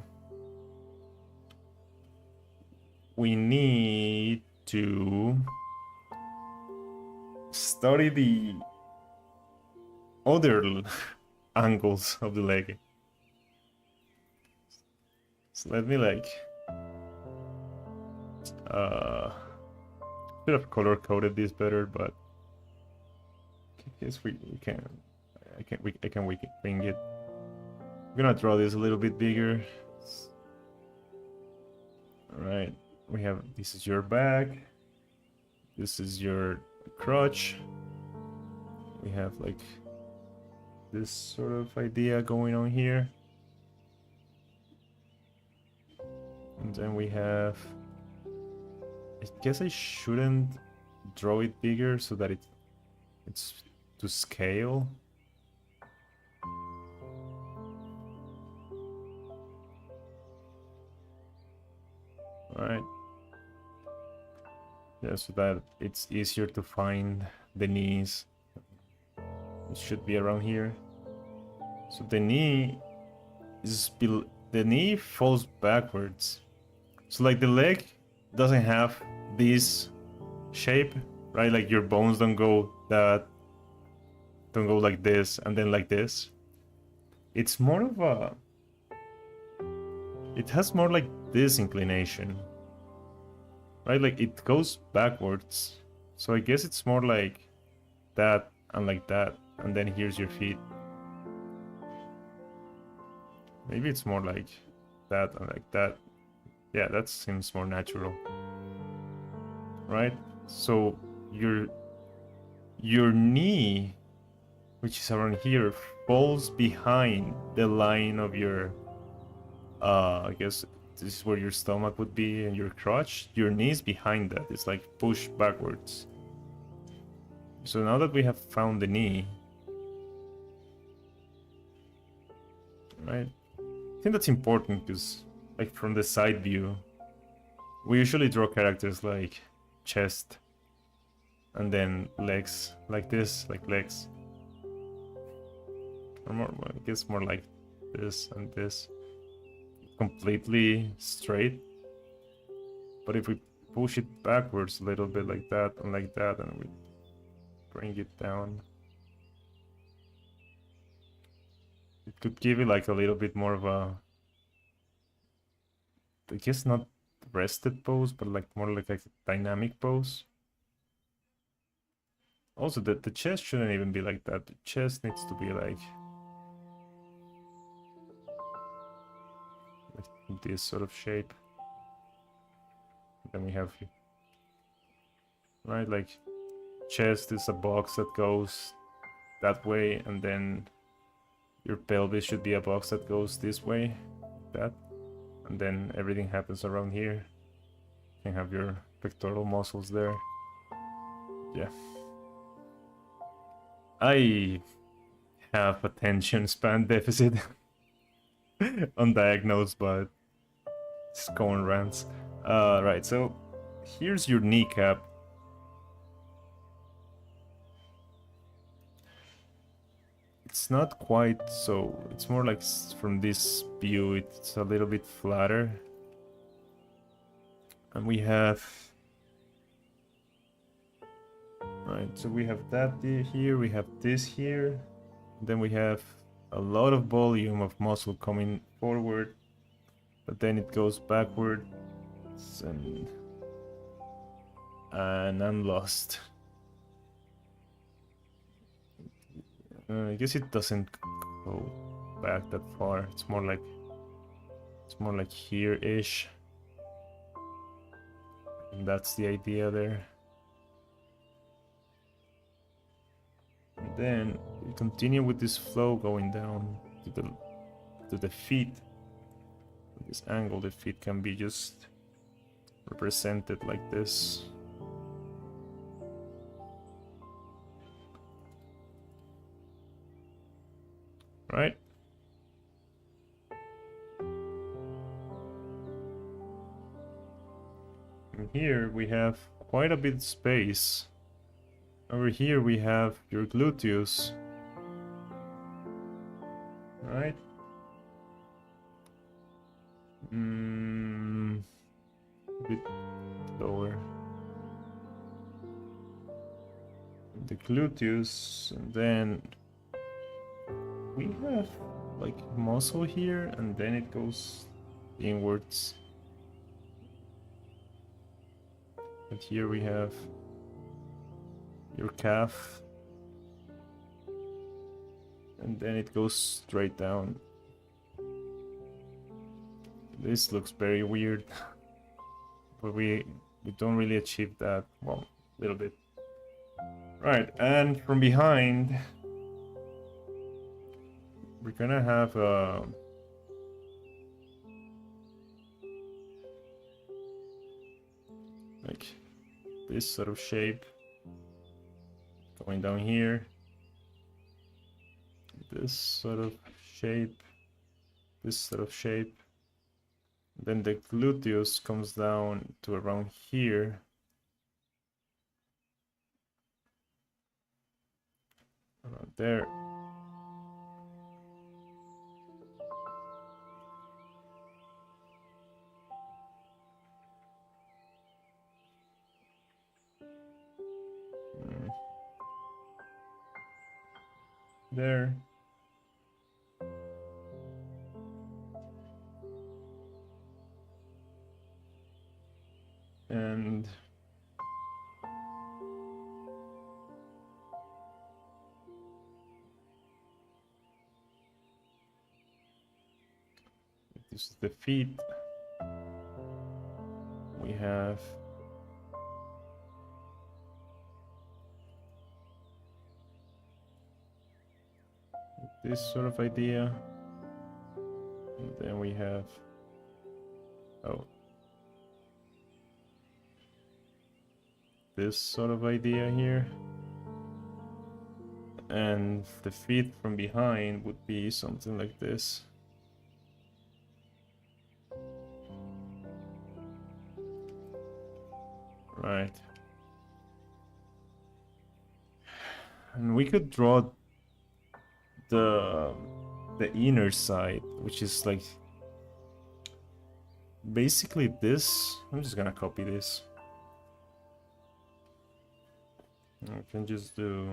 we need to study the other angles of the leg. So let me like should have color coded this better, but I guess we can. I can wing it. I'm gonna draw this a little bit bigger. All right, we have, this is your back, this is your crotch. We have like this sort of idea going on here, and then we have, I guess I shouldn't draw it bigger so that it's to scale. Alright. Yeah, so that it's easier to find the knees. It should be around here. So the knee is the knee falls backwards. So like the leg doesn't have this shape, right? Like your bones don't go like this and then like this. It's more of a, it has more like this inclination, right? Like it goes backwards. So I guess it's more like that and like that, and then here's your feet. Maybe it's more like that and like that. Yeah, that seems more natural, right? So your knee, which is around here, falls behind the line of your I guess this is where your stomach would be, and your crotch. Your knee is behind that. It's like pushed backwards. So now that we have found the knee, right? I think that's important because, like, from the side view, we usually draw characters like chest, and then legs like this, like legs. Or more, I guess more like this and this. Completely straight. But if we push it backwards a little bit like that, and we bring it down, it could give it like a little bit more of a, I guess not rested pose, but like more like a dynamic pose. Also, the chest shouldn't even be like that. The chest needs to be like this sort of shape. Then we have, right, like chest is a box that goes that way, and then your pelvis should be a box that goes this way, like that, and then everything happens around here. You can have your pectoral muscles there. Yeah. I have attention span deficit. Undiagnosed, but just going rants. Right, so here's your kneecap. It's not quite so, it's more like from this view, it's a little bit flatter. And we have, right, so we have that here, we have this here, then we have a lot of volume of muscle coming forward, but then it goes backwards, and I'm lost. I guess it doesn't go back that far. It's more like here-ish. And that's the idea there. And then we continue with this flow going down to the feet. At this angle, the feet can be just represented like this. Right? And here we have quite a bit of space. Over here we have your gluteus. Right? A bit lower. The gluteus, and then we have like muscle here, and then it goes inwards. And here we have your calf, and then it goes straight down. This looks very weird, but we don't really achieve that. Well, a little bit. Right, and from behind we're gonna have like this sort of shape going down here, this sort of shape, this sort of shape. Then the gluteus comes down to around here. Around there. There. And this is the feet. We have this sort of idea, and then we have this sort of idea here, and the feet from behind would be something like this. Right. And we could draw the inner side, which is like basically this. I'm just gonna copy this. I can just do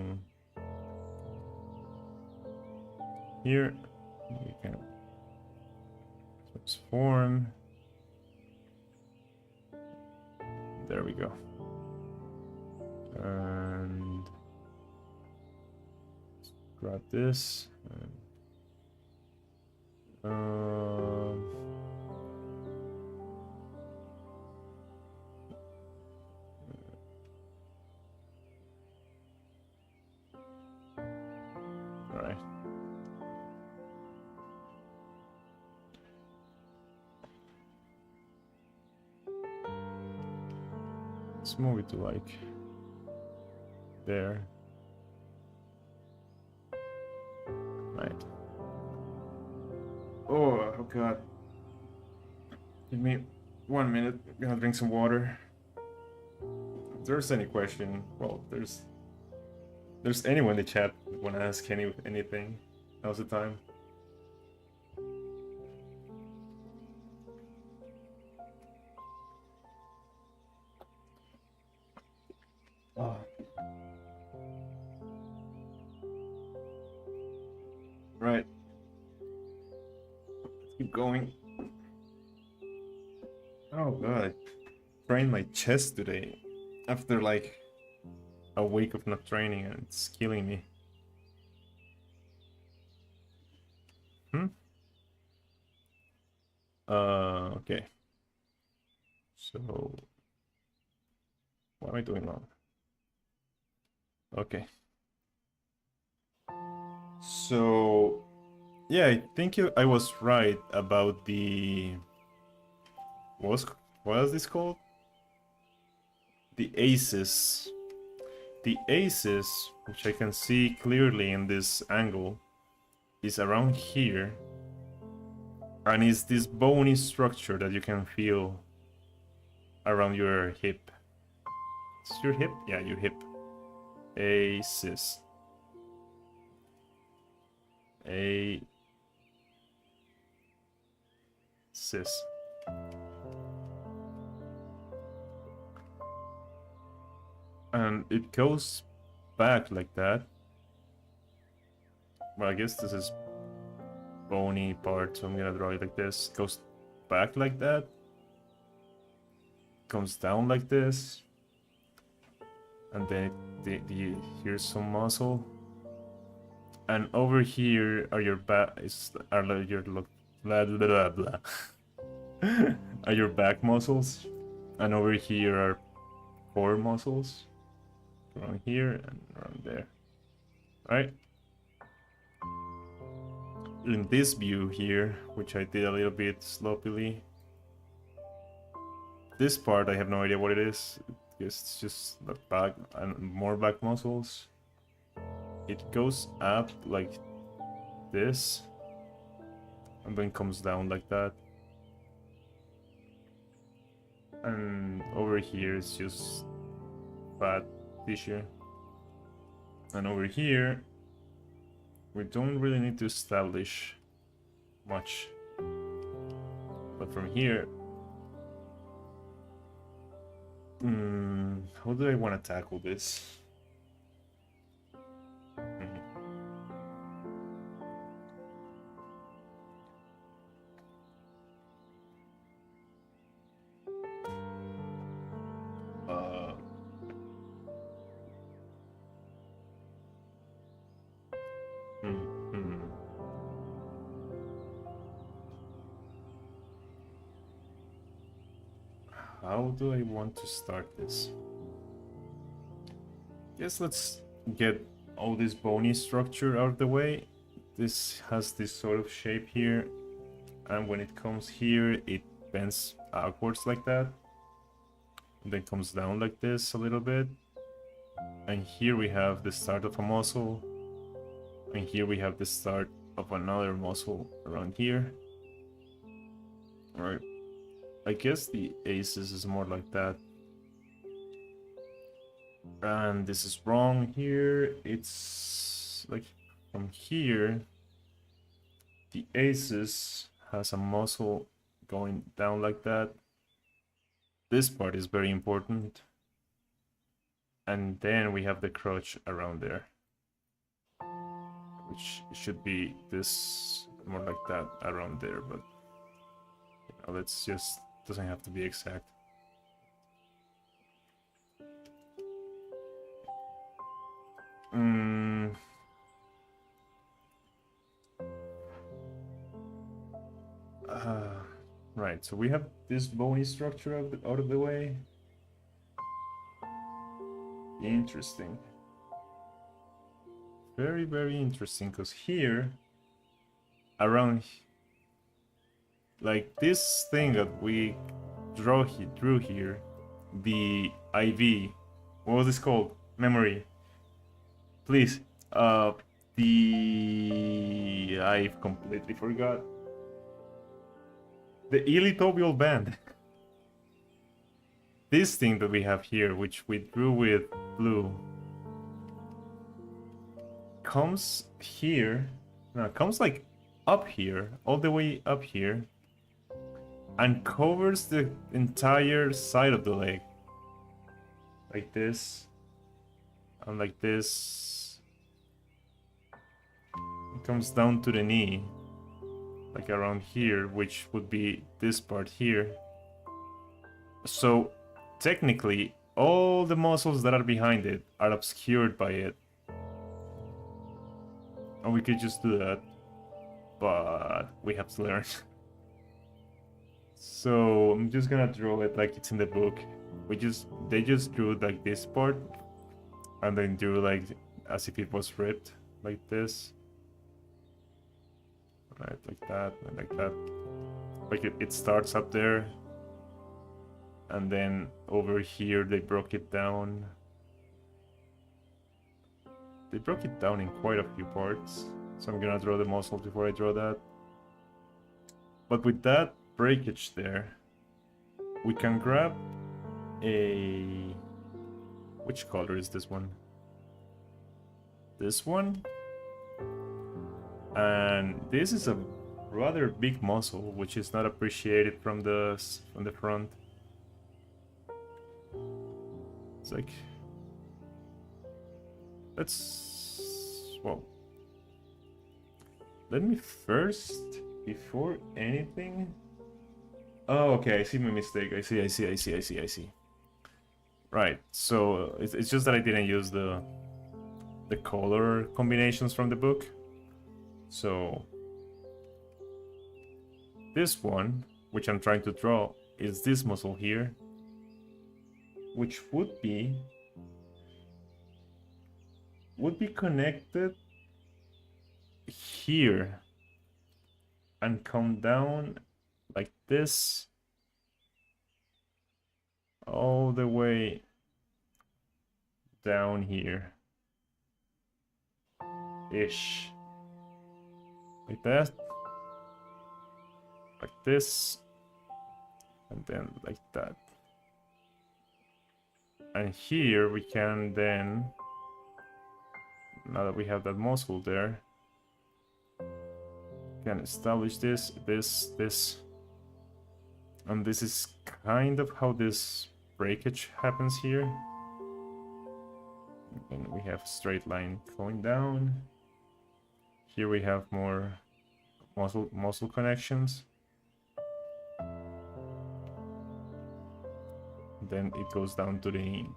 here. We can transform. There we go. And grab this. Alright. Let's move it to like there. Right. Oh god. Give me 1 minute. I'm gonna drink some water. If there's any question, well, there's anyone in the chat who wanna ask anything. Now's the time. Oh. Right. Let's keep going. Oh god, I trained my chest today after like a week of not training, and it's killing me. Okay. So what am I doing wrong? Okay. So yeah, I think I was right about the what was this called? The aces. The aces, which I can see clearly in this angle, is around here. And it's this bony structure that you can feel around your hip. It's your hip? Yeah, your hip. Aces. Aces. And it goes back like that. Well, I guess this is bony part, so I'm gonna draw it like this. It goes back like that. Comes down like this. And then here's some muscle. And over here are your back are your blah blah blah. Are your back muscles. And over here are core muscles. Around here and around there. Alright. In this view here, which I did a little bit sloppily. This part I have no idea what it is. It's just the back and more back muscles. It goes up like this and then comes down like that. And over here it's just fat tissue. And over here we don't really need to establish much, but from here how do I want to tackle this? How do I want to start this? Guess let's get all this bony structure out of the way. This has this sort of shape here, and when it comes here it bends outwards like that, and then comes down like this a little bit. And here we have the start of a muscle, and here we have the start of another muscle around here. Alright, I guess the aces is more like that. And this is wrong here. It's like from here, the aces has a muscle going down like that. This part is very important. And then we have the crotch around there, which should be this, more like that around there, but you know, let's just, doesn't have to be exact. Right, so we have this bony structure out of the way. Interesting. Very, very interesting, because here, around, like this thing that we drew here, the IV, what was this called? Memory. Please, I've completely forgot. The iliotibial band. This thing that we have here, which we drew with blue, comes here. No, it comes like up here, all the way up here, and covers the entire side of the leg. Like this, and like this. It comes down to the knee, like around here, which would be this part here. So technically, all the muscles that are behind it are obscured by it. And we could just do that, but we have to learn. So I'm just gonna draw it like it's in the book. They just drew like this part, and then drew like as if it was ripped, like this. Right, like that, and like that. Like it starts up there, and then over here they broke it down. They broke it down in quite a few parts, so I'm gonna draw the muscle before I draw that. But with that breakage there, we can grab a... Which color is this one? This one? And this is a rather big muscle, which is not appreciated from the front. It's like, well, let me first, before anything. Oh, okay, I see my mistake. I see. Right, so it's just that I didn't use the color combinations from the book. So this one, which I'm trying to draw, is this muscle here, which would be connected here and come down like this all the way down here ish, like that, like this, and then like that. And here we can then, now that we have that muscle there, can establish this, and this is kind of how this breakage happens here. And we have a straight line going down. Here we have more muscle connections. Then it goes down to the knee.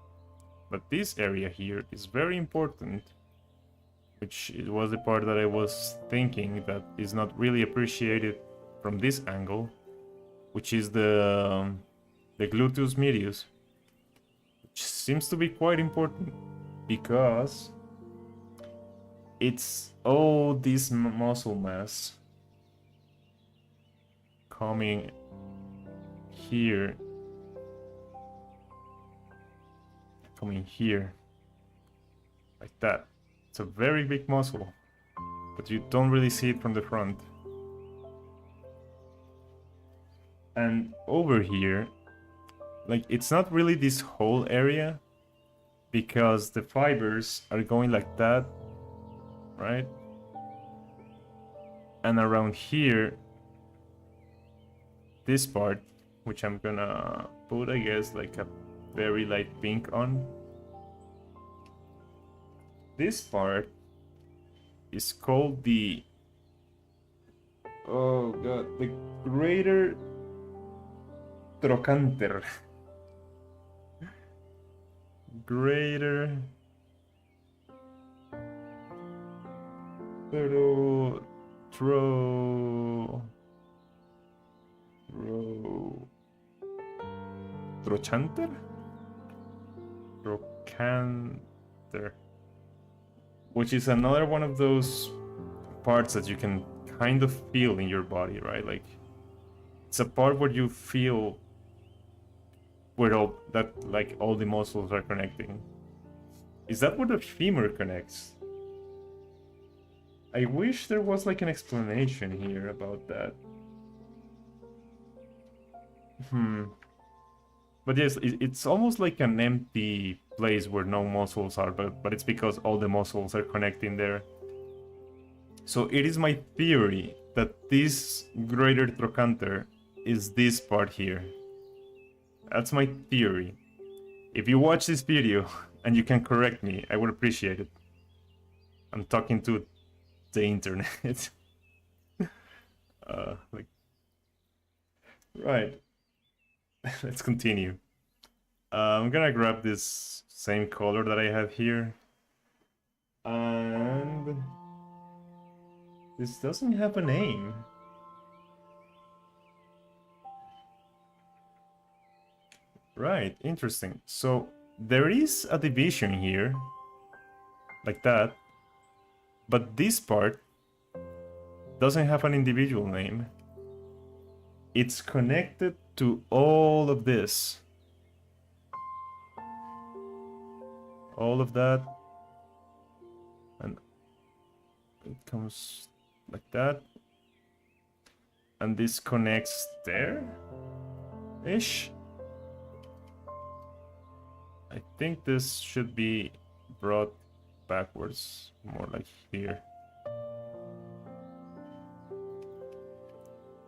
But this area here is very important, which it was the part that I was thinking that is not really appreciated from this angle, which is the gluteus medius, which seems to be quite important because it's all this muscle mass coming here, like that. It's a very big muscle, but you don't really see it from the front. And over here, like, it's not really this whole area, because the fibers are going like that, right? And around here, this part, which I'm gonna put, I guess, like a very light pink on. This part is called the, oh god, the greater trochanter. Greater trochanter? Trochanter. Which is another one of those parts that you can kind of feel in your body, right? Like, it's a part where you feel where all that, like, all the muscles are connecting. Is that where the femur connects? I wish there was like an explanation here about that. But yes, it's almost like an empty place where no muscles are, but it's because all the muscles are connecting there. So it is my theory that this greater trochanter is this part here. That's my theory. If you watch this video and you can correct me, I would appreciate it. I'm talking to the internet. Like, right. Let's continue. I'm gonna grab this same color that I have here. And this doesn't have a name. Right, interesting. So there is a division here, like that, but this part doesn't have an individual name. It's connected to all of this. All of that. And it comes like that. And this connects there-ish. I think this should be brought backwards, more like here.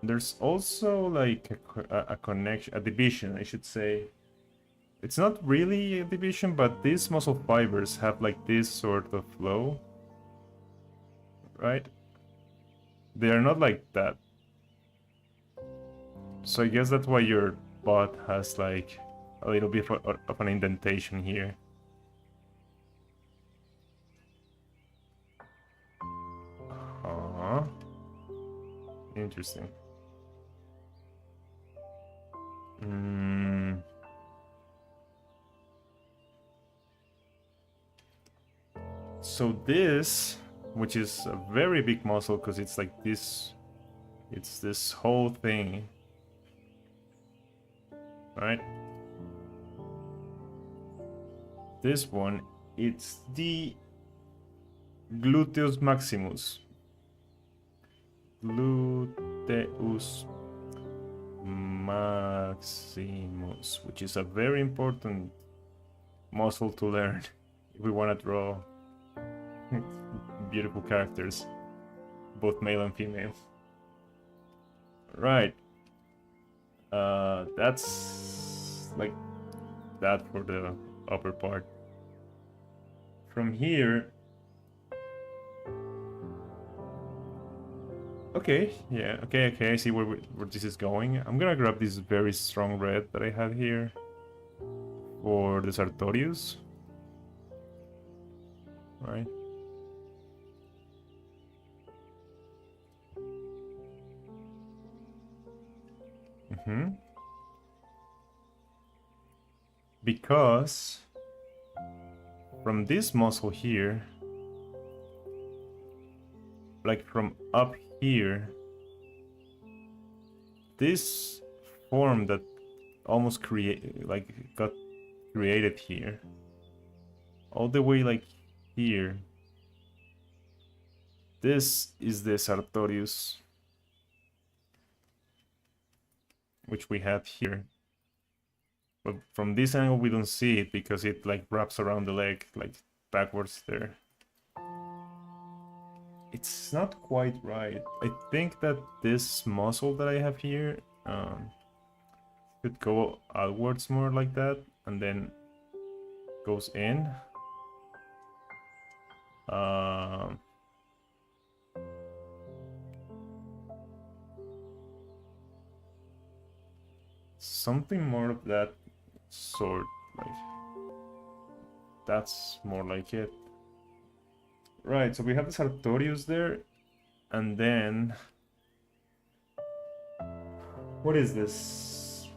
There's also like a connection, a division, I should say. It's not really a division, but these muscle fibers have like this sort of flow, right? They are not like that. So I guess that's why your butt has like a little bit of an indentation here. Interesting. So this, which is a very big muscle because it's like this, it's this whole thing, right? This one, it's the gluteus maximus. Gluteus maximus, which is a very important muscle to learn if we want to draw beautiful characters, both male and female. Right. That's like that for the upper part. From here, okay, yeah, okay, I see where this is going. I'm gonna grab this very strong red that I have here for the Sartorius, right? Because from this muscle here, like from up here, this form that almost got created here, all the way like here, this is the Sartorius, which we have here. But from this angle we don't see it because it like wraps around the leg, like backwards there. It's not quite right. I think that this muscle that I have here could go outwards more like that, and then goes in. Something more of that sort, like that's more like it. Right, so we have the Sartorius there, and then what is this?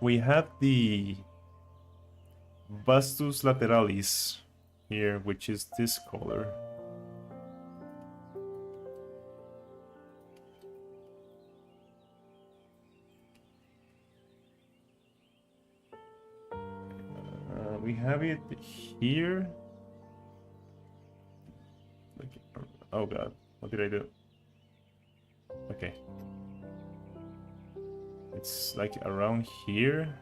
We have the Vastus lateralis here, which is this color. We have it here. Like, oh god, what did I do? Okay. It's like around here.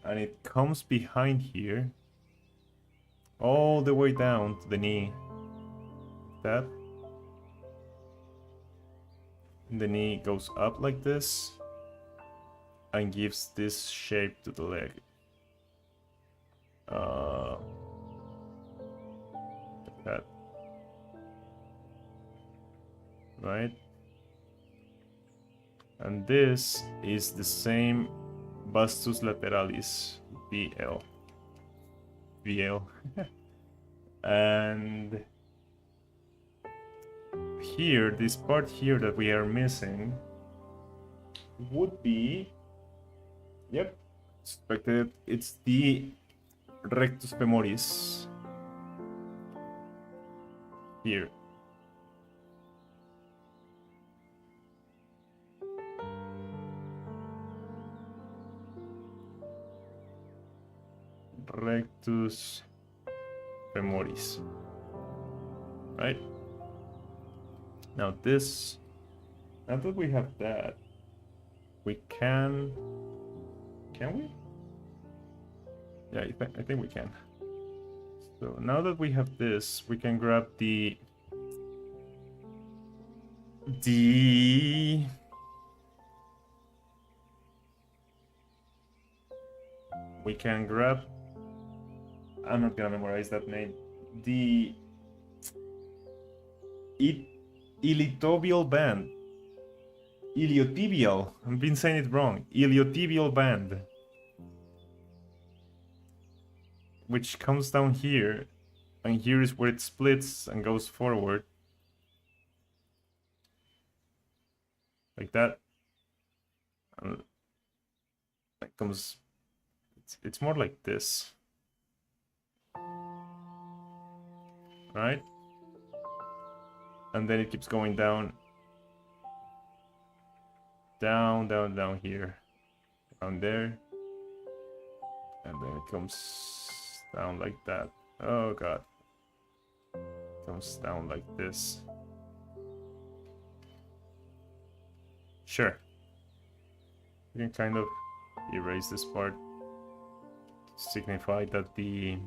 And it comes behind here. All the way down to the knee. That. And the knee goes up like this. And gives this shape to the leg. Like that. Right? And this is the same Vastus lateralis, VL. And here, this part here that we are missing would be, yep, expected. It's the rectus femoris here. Rectus femoris. Right? Now this, now that we have that, we can we? Yeah, I think we can. So now that we have this, we can grab the we can grab, I'm not gonna memorize that name, the iliotibial band. Iliotibial, I've been saying it wrong. Iliotibial band. Which comes down here, and here is where it splits and goes forward. Like that. And it comes, it's more like this. Right? And then it keeps going down. Down, down, down here. Down there. And then it comes down like that. Oh god. Comes down like this. Sure. You can kind of erase this part to signify that the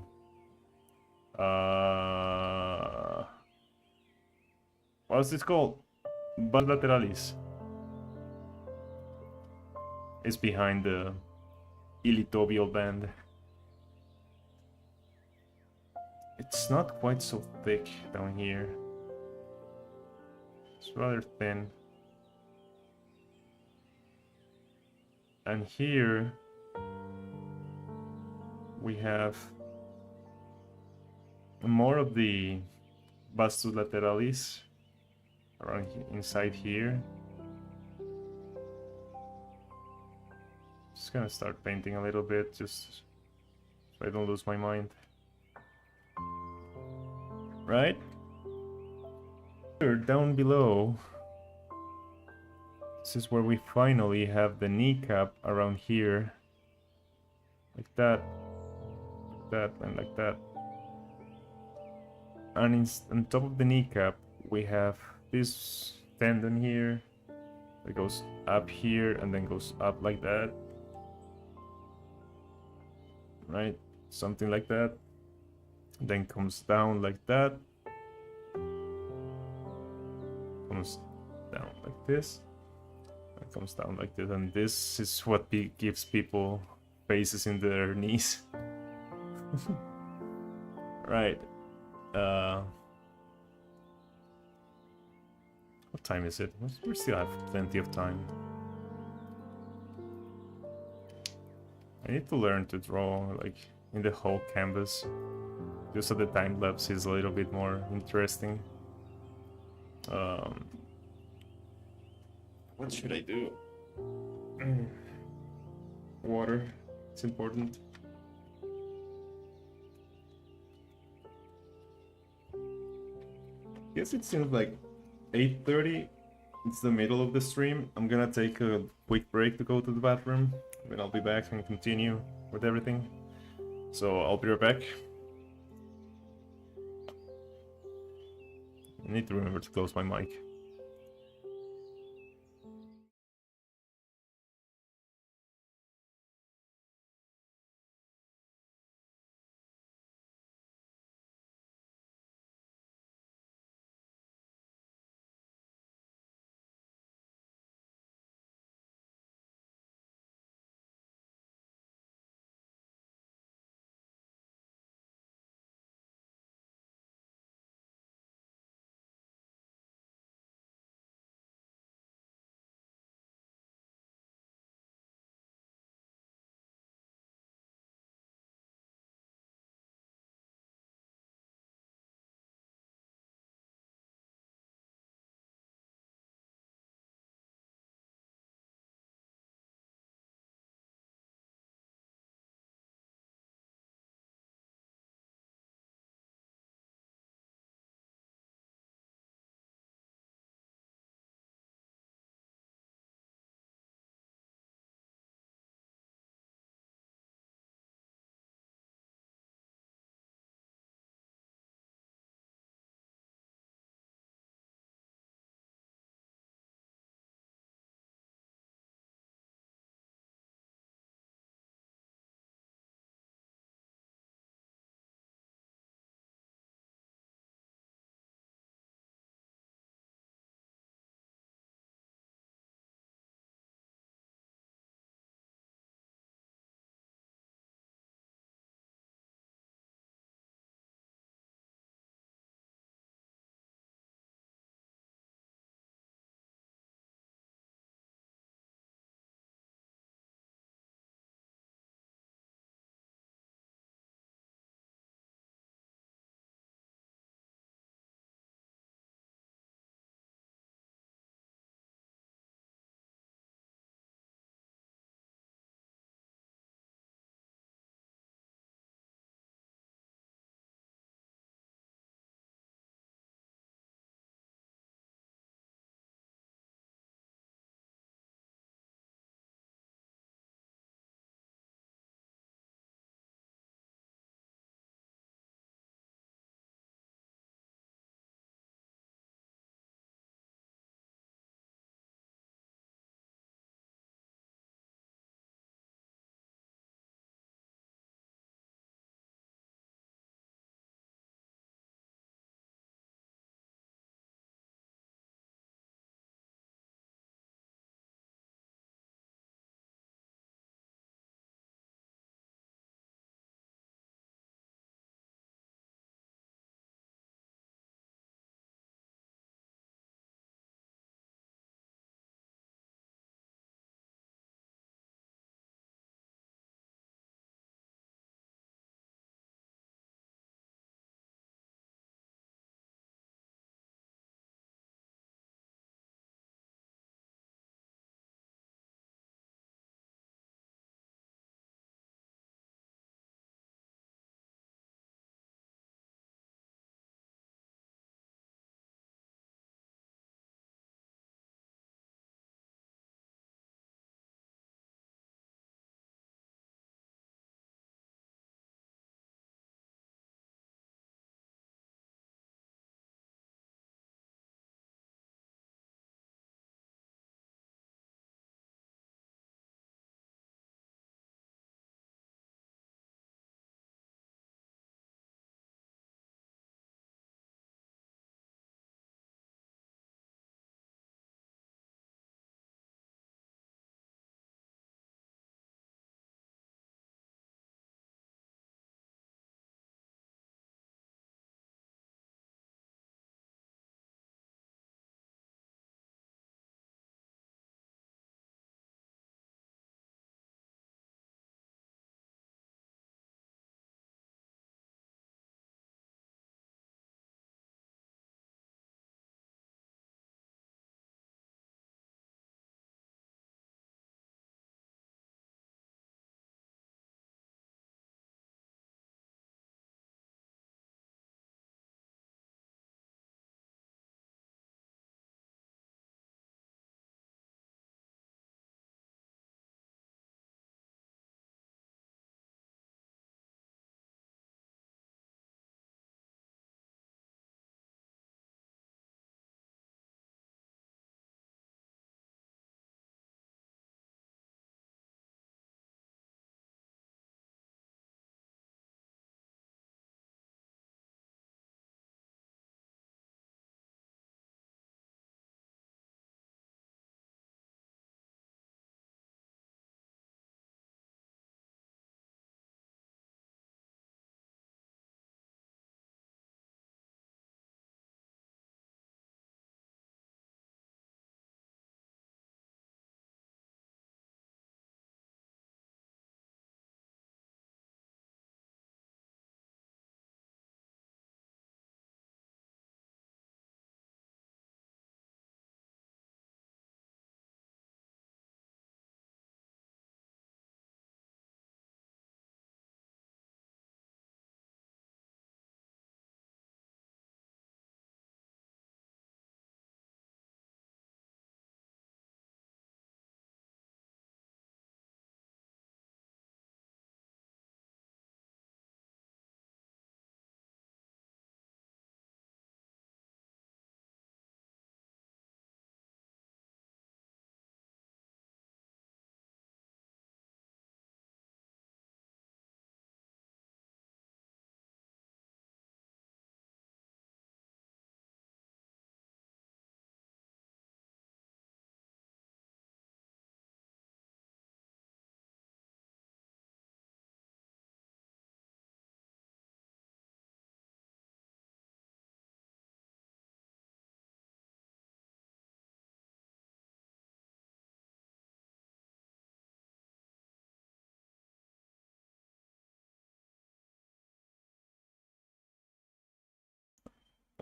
what's this called? Vas lateralis is behind the iliotibial band. It's not quite so thick down here. It's rather thin. And here we have more of the vastus lateralis around inside here. Just gonna start painting a little bit just so I don't lose my mind. Right? Here, down below, this is where we finally have the kneecap around here. Like that, and like that. And on top of the kneecap, we have this tendon here that goes up here and then goes up like that. right? Something like that. Then comes down like that. Comes down like this. And comes down like this. And this is what gives people faces in their knees. Right. What time is it? We still have plenty of time. I need to learn to draw like in the whole canvas, just so the time lapse is a little bit more interesting. What should I do? Water, it's important. Guess it seems like 8:30. It's the middle of the stream. I'm gonna take a quick break to go to the bathroom. Then I'll be back and continue with everything. So I'll be right back. I need to remember to close my mic.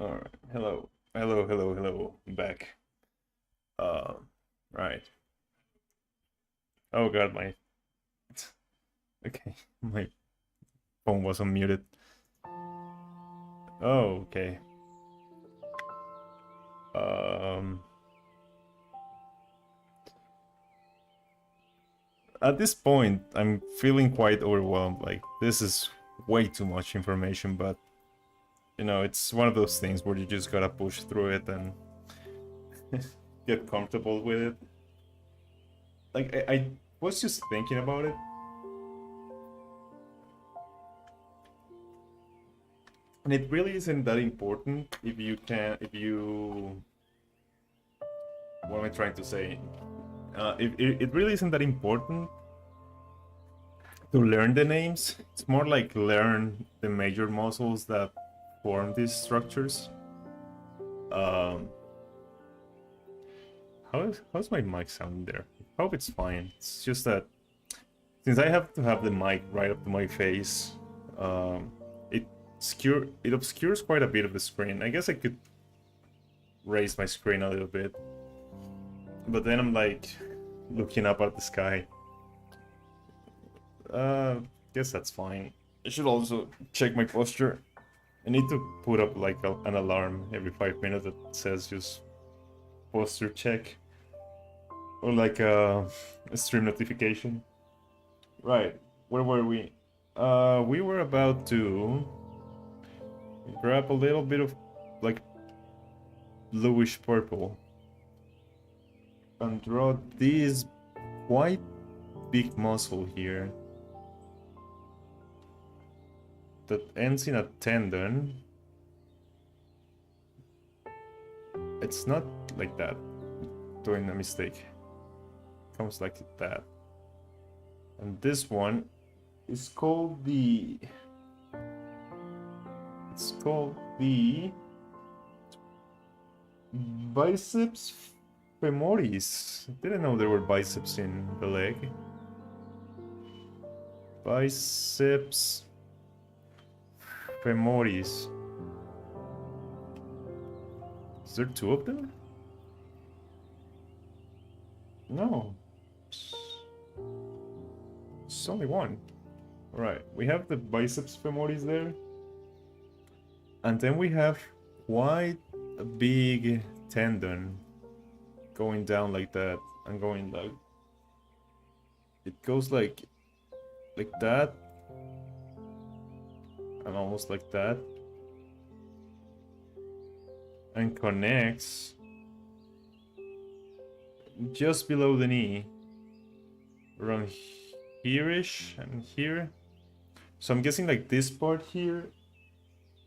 Alright, hello. Hello, hello, hello. I'm back. Uh, right. Oh god, my... Okay, my phone was unmuted. Oh, okay. At this point, I'm feeling quite overwhelmed. Like, this is way too much information, but... You know, it's one of those things where you just gotta push through it and... get comfortable with it. Like, I was just thinking about it. And it really isn't that important if you can, if you... What am I trying to say? It really isn't that important to learn the names. It's more like learn the major muscles that form these structures. How's my mic sounding there? I hope it's fine. It's just that since I have to have the mic right up to my face, it obscures quite a bit of the screen. I guess I could raise my screen a little bit, but then I'm like looking up at the sky. Guess that's fine. I should also check my posture. I need to put up like an alarm every 5 minutes that says just posture check, or like a stream notification. Right, where were we? We were about to grab a little bit of like bluish purple and draw this quite big muscle here that ends in a tendon. It's not like that. Doing a mistake. Comes like that. And this one is called the... It's called the biceps femoris. Didn't know there were biceps in the leg. Biceps femoris. Is there two of them? No. It's only one. Alright, we have the biceps femoris there. And then we have quite a big tendon going down like that and going like... It goes like that. And almost like that. And connects just below the knee. Around here-ish and here. So I'm guessing like this part here.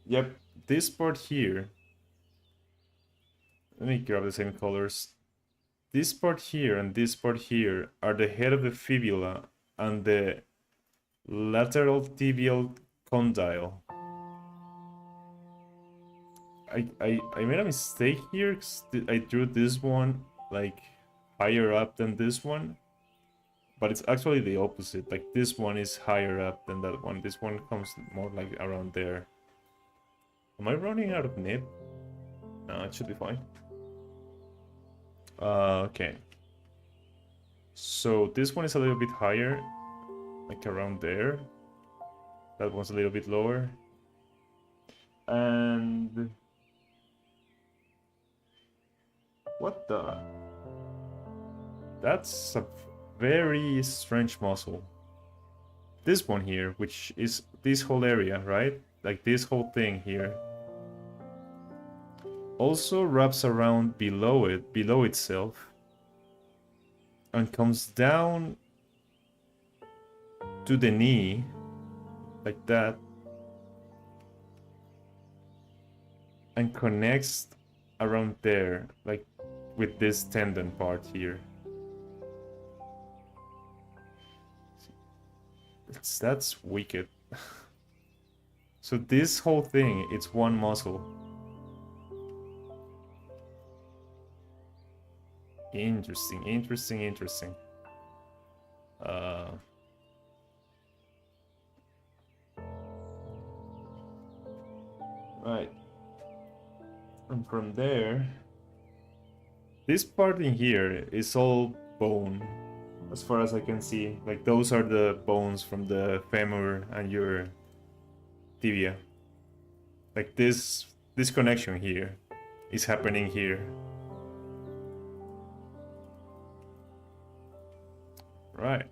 Yep, this part here. Let me grab the same colors. This part here and this part here are the head of the fibula and the lateral tibial condyle. I made a mistake here because I drew this one like higher up than this one. But it's actually the opposite. Like this one is higher up than that one. This one comes more like around there. Am I running out of nib? No, it should be fine. Okay. So this one is a little bit higher, like around there. That one's a little bit lower. And... What the... That's a very strange muscle. This one here, which is this whole area, right? Like this whole thing here. Also wraps around below it, below itself. And comes down to the knee. Like that. And connects around there, like with this tendon part here. That's wicked. So this whole thing, it's one muscle. Interesting, interesting, interesting. Right. And from there, this part in here is all bone, as far as I can see. Like those are the bones from the femur and your tibia. Like this connection here is happening here. Right.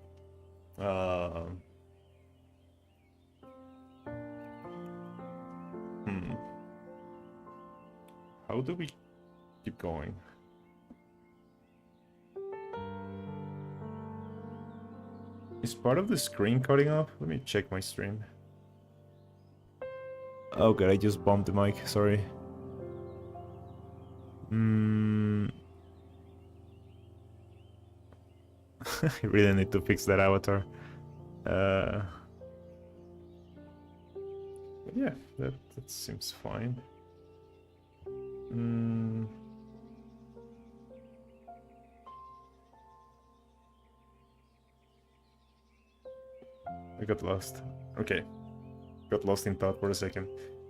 How do we keep going? Is part of the screen cutting off? Let me check my stream. Oh god, I just bumped the mic, sorry. I really need to fix that avatar. Yeah, that seems fine. I got lost. Okay. Got lost in thought for a second.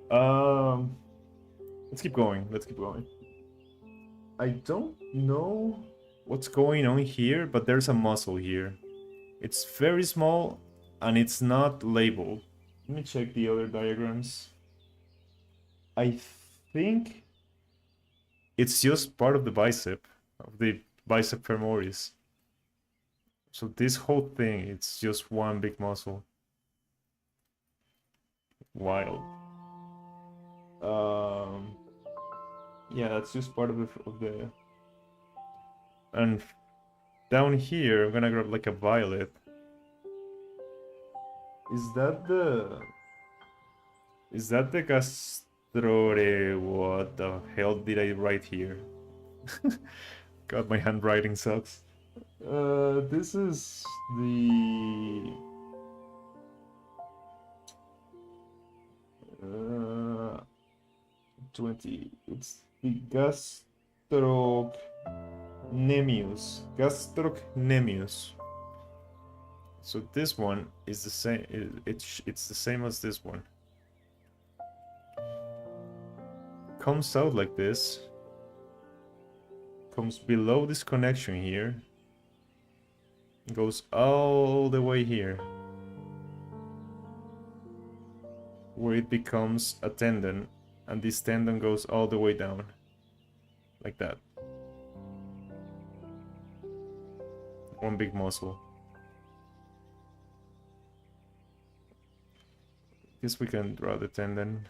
Let's keep going. Let's keep going. I don't know what's going on here, but there's a muscle here. It's very small and it's not labeled. Let me check the other diagrams. I think it's just part of the bicep femoris. So this whole thing, it's just one big muscle. Wild. Yeah, that's just part of the. And down here, I'm gonna grab like a violet. Is that the gastrore? What the hell did I write here? God, my handwriting sucks. This is the 20. It's the gastrocnemius. So this one is the same. It's the same as this one. Comes out like this. Comes below this connection here. Goes all the way here, where it becomes a tendon, and this tendon goes all the way down, like that. One big muscle. Guess we can draw the tendon.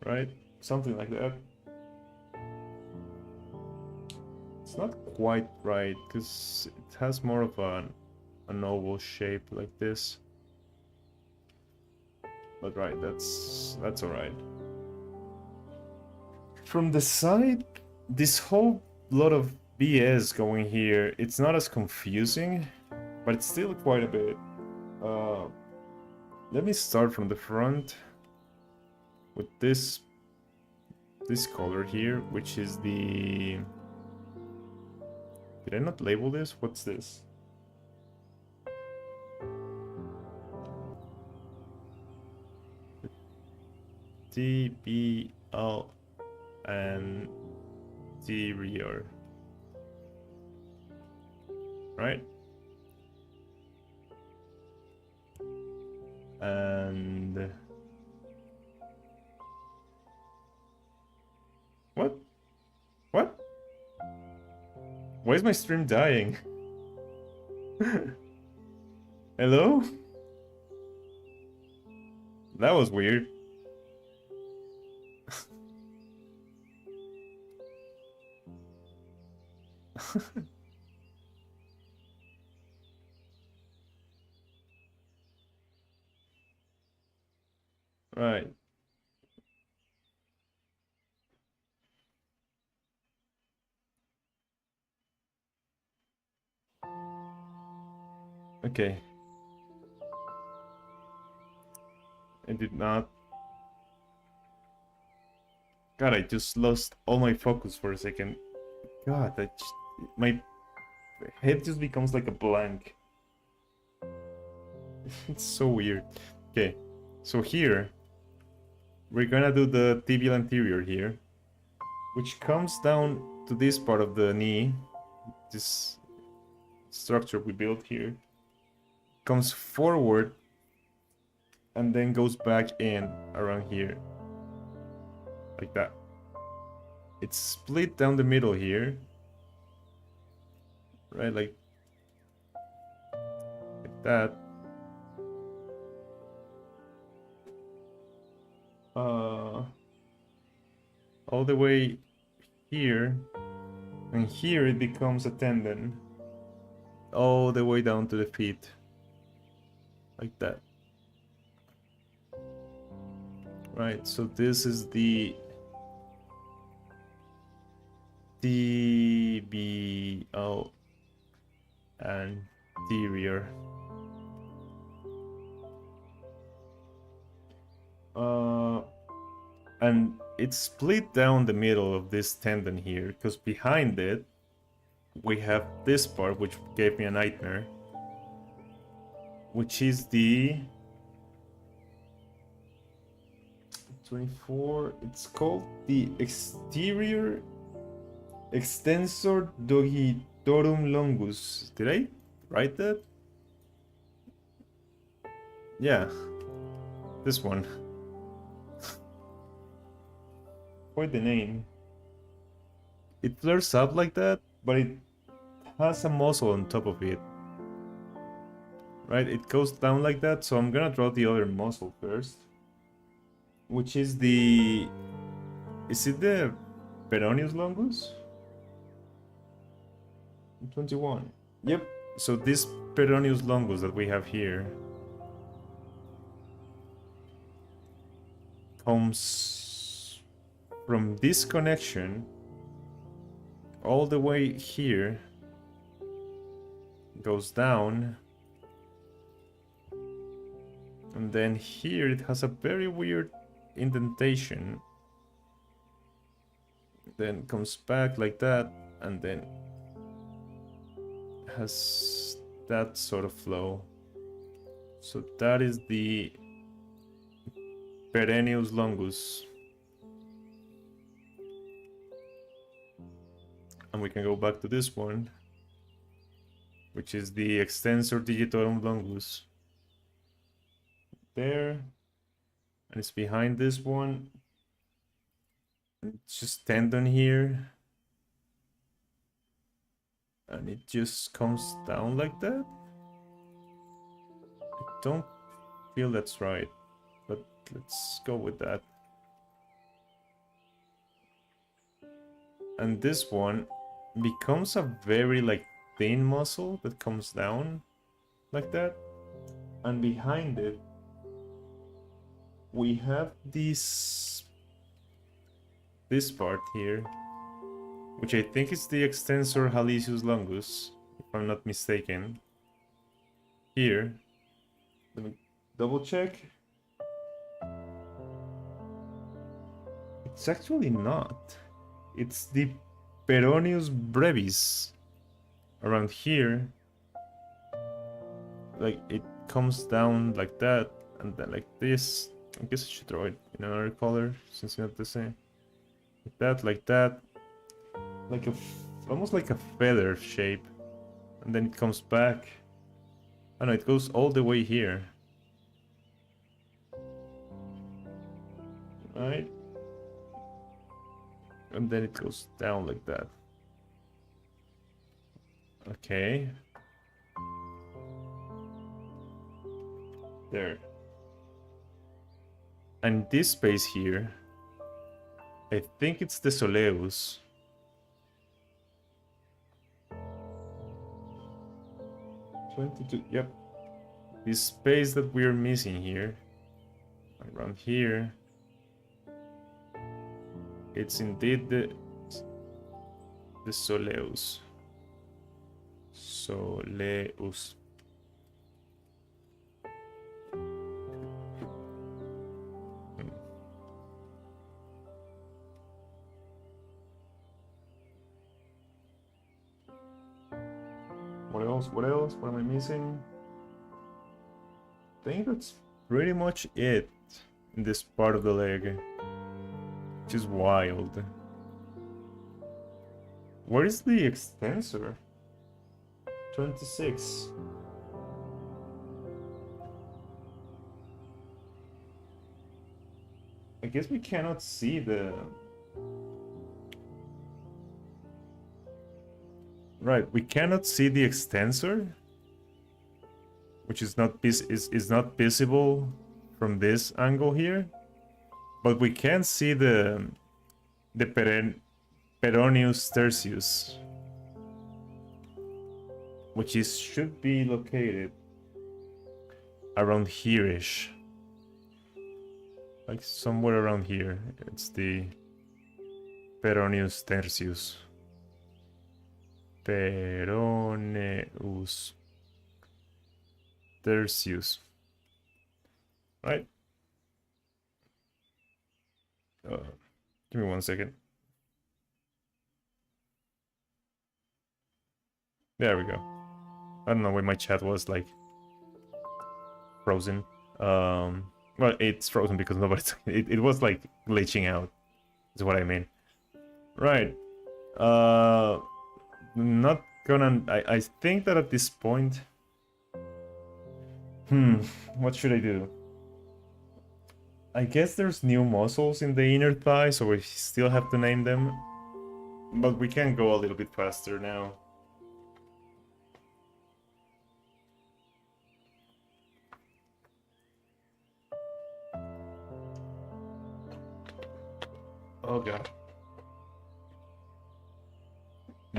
Right? Something like that. It's not quite right, because it has more of an oval shape like this. But right, that's alright. From the side, this whole lot of BS going here, it's not as confusing, but it's still quite a bit. Let me start from the front with this color here, which is the... Did I not label this? What's this? TBL anterior. Right? And... What? What? Why is my stream dying? Hello? That was weird. Right. Okay. I did not. God, I just lost all my focus for a second. God, my head just becomes like a blank. It's so weird. Okay, so here we're gonna do the tibial anterior here, which comes down to this part of the knee. This structure we built here comes forward and then goes back in around here, like that. It's split down the middle here, right? Like that. All the way here, and here it becomes a tendon, all the way down to the feet, like that. Right, so this is the tibial anterior. And it's split down the middle of this tendon here, because behind it we have this part, which gave me a nightmare, which is the 24. It's called the exterior extensor dogitorum longus. Did I write that? Yeah, this one. Quite the name. It flares up like that, but it has a muscle on top of it. Right, it goes down like that, so I'm gonna draw the other muscle first. Which is the... Is it the peroneus longus? 21. Yep, so this peroneus longus that we have here comes from this connection all the way here, goes down, and then here it has a very weird indentation, then comes back like that, and then has that sort of flow. So that is the peroneus longus. And we can go back to this one, which is the extensor digitorum longus. There, and it's behind this one. It's just tendon here, and it just comes down like that. I don't feel that's right, but let's go with that. And this one becomes a very like thin muscle that comes down like that, and behind it we have this part here, which I think is the extensor hallucis longus, if I'm not mistaken. Here, let me double check. It's actually not. It's the peroneus brevis around here. Like it comes down like that, and then like this. I guess I should draw it in another color since it's not the same. Like that, like almost like a feather shape, and then it comes back. I know it goes all the way here, right? And then it goes down like that. Okay. There. And this space here, I think it's the soleus. Yep. This space that we're missing here, around here, it's indeed the soleus. Soleus. else? What else? What am I missing? I think that's pretty much it in this part of the leg, which is wild. Where is the extensor? 26. I guess we cannot see the... Right, we cannot see the extensor, which is not visible from this angle here, but we can see the peroneus tertius, which should be located around here-ish, like somewhere around here. It's the peroneus tertius. Peroneus tertius. Right? Give me 1 second. There we go. I don't know why my chat was like frozen. Well, it's frozen because nobody's. It was like glitching out. Is what I mean. Right. Not gonna. I think that at this point. What should I do? I guess there's new muscles in the inner thigh, so we still have to name them. But we can go a little bit faster now. Oh god.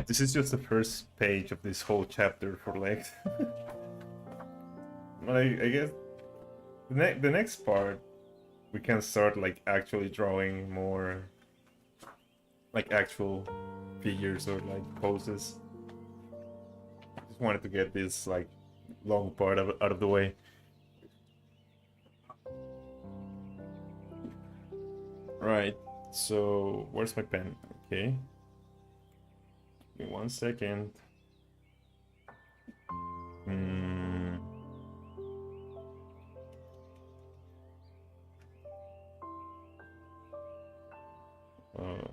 This is just the first page of this whole chapter for legs. I guess the next part we can start like actually drawing more like actual figures or like poses. Just wanted to get this like long part out of the way. Right. So, where's my pen? Okay. Give me 1 second.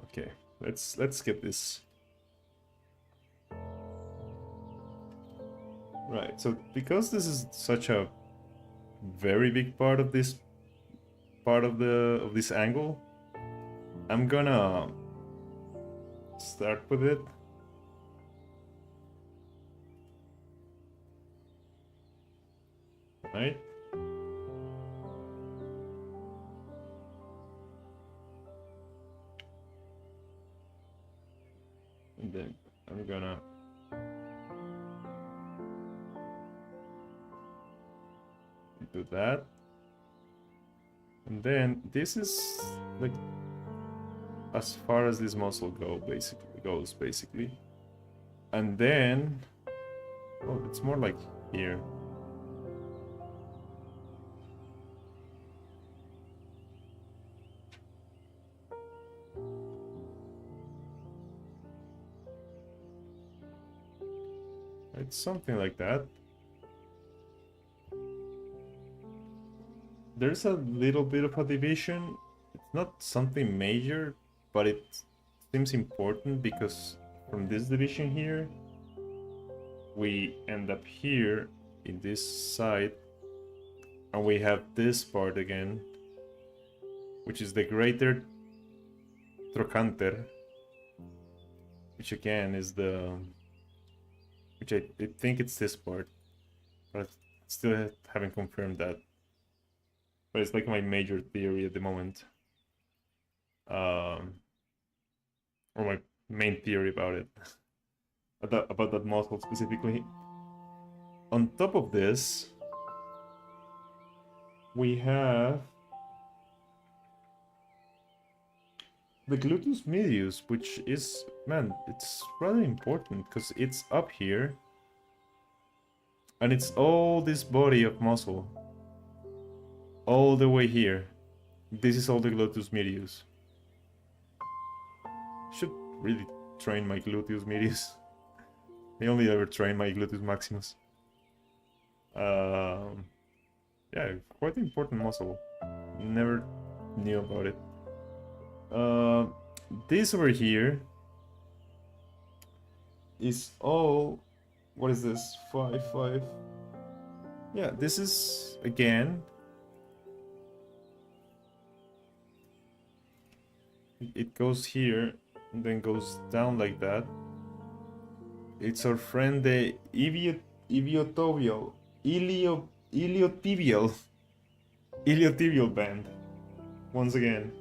Okay. Let's skip this. Right. So, because this is such a very big part of this this angle, I'm gonna start with it. Right? And then I'm gonna do that. And then this is like as far as this muscle goes basically. And then oh, it's more like here. It's something like that. There's a little bit of a division. It's not something major, but it seems important because from this division here, we end up here in this side, and we have this part again, which is the greater trochanter, which again is the, which I think it's this part, but I still haven't confirmed that. But it's like my major theory at the moment. Or my main theory about it. about that muscle specifically. On top of this, we have the gluteus medius, which is, man, it's rather important because it's up here. And it's all this body of muscle. All the way here. This is all the gluteus medius. Should really train my gluteus medius. I only ever train my gluteus maximus. Yeah, quite important muscle. Never knew about it. This over here is all. What is this? 5, 5. Yeah, this is again. It goes here and then goes down like that. It's our friend the iliotibial iliotibial band. Once again,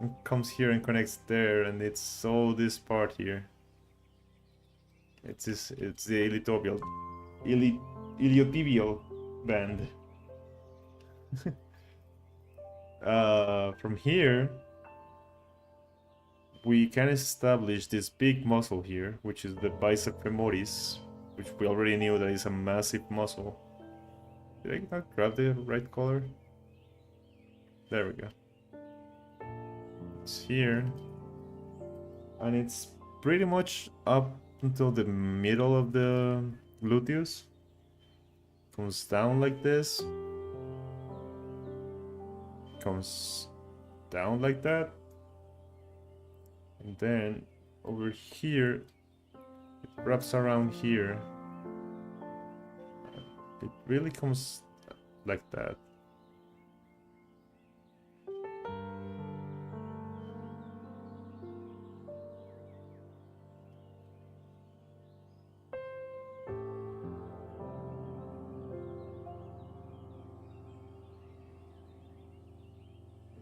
it comes here and connects there, and it's all this part here. It's the iliotibial band. From here, we can establish this big muscle here, which is the bicep femoris, which we already knew that is a massive muscle. Did I not grab the right color? There we go. It's here, and it's pretty much up until the middle of the gluteus. Comes down like this. Comes down like that. And then over here, it wraps around here. It really comes like that.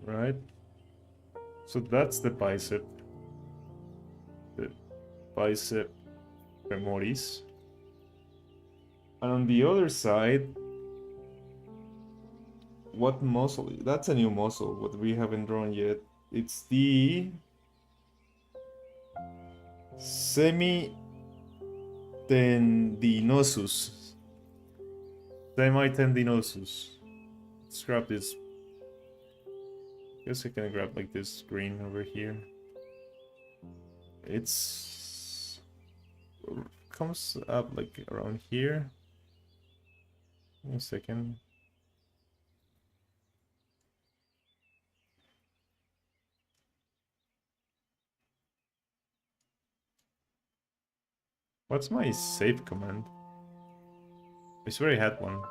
Right? So that's the bicep. The bicep femoris. And on the other side, what muscle? That's a new muscle, what we haven't drawn yet. It's the semitendinosus. Semitendinosus. Let's grab this. Guess I can grab like this green over here. It's comes up like around here. 1 second. What's my save command? I swear I had one.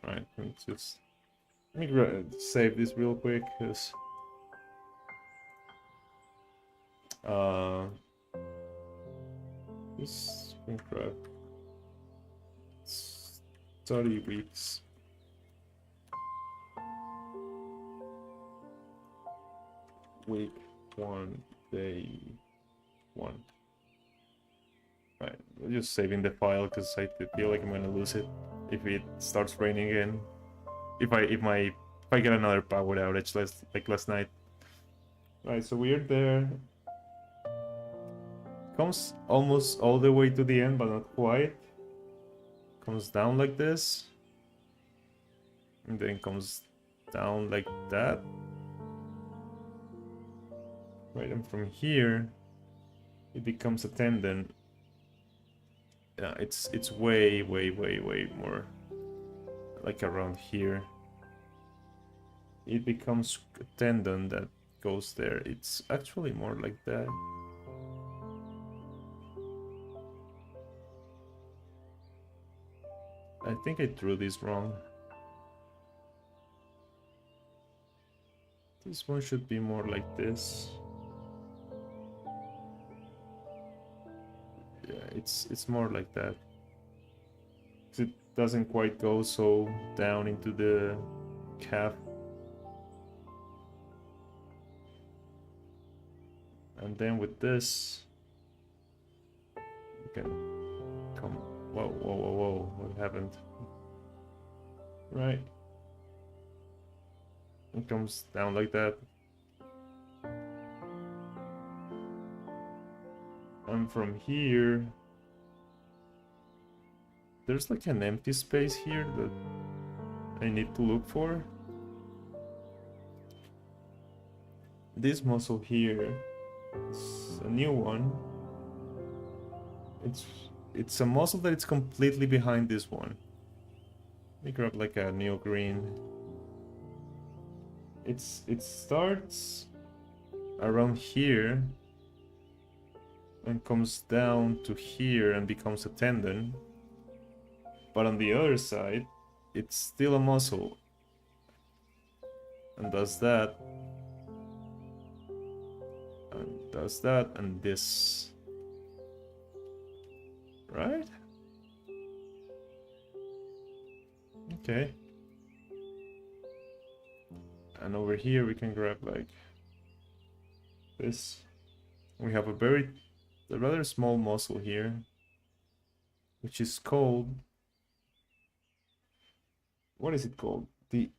Alright, let's just let me save this real quick, because this crap. 30 weeks. Week 1, day 1. Right, I'm just saving the file because I feel like I'm gonna lose it if it starts raining again. If I get another power outage like last night. Right, so we're there. Comes almost all the way to the end, but not quite. Comes down like this. And then comes down like that. Right, and from here, it becomes a tendon. Yeah, it's way more like around here. It becomes a tendon that goes there. It's actually more like that. I think I drew this wrong. This one should be more like this. Yeah, it's more like that. It doesn't quite go so down into the calf. And then with this, you can come. Whoa! What happened? Right. It comes down like that. And from here, there's like an empty space here that I need to look for. this muscle here is a new one. It's a muscle that it's completely behind this one. Let me grab like a neo green. It starts around here and comes down to here and becomes a tendon. But on the other side, it's still a muscle. And does that. And does that and this. Right? Okay. And over here we can grab like this. We have a rather small muscle here, which is called, what is it called? The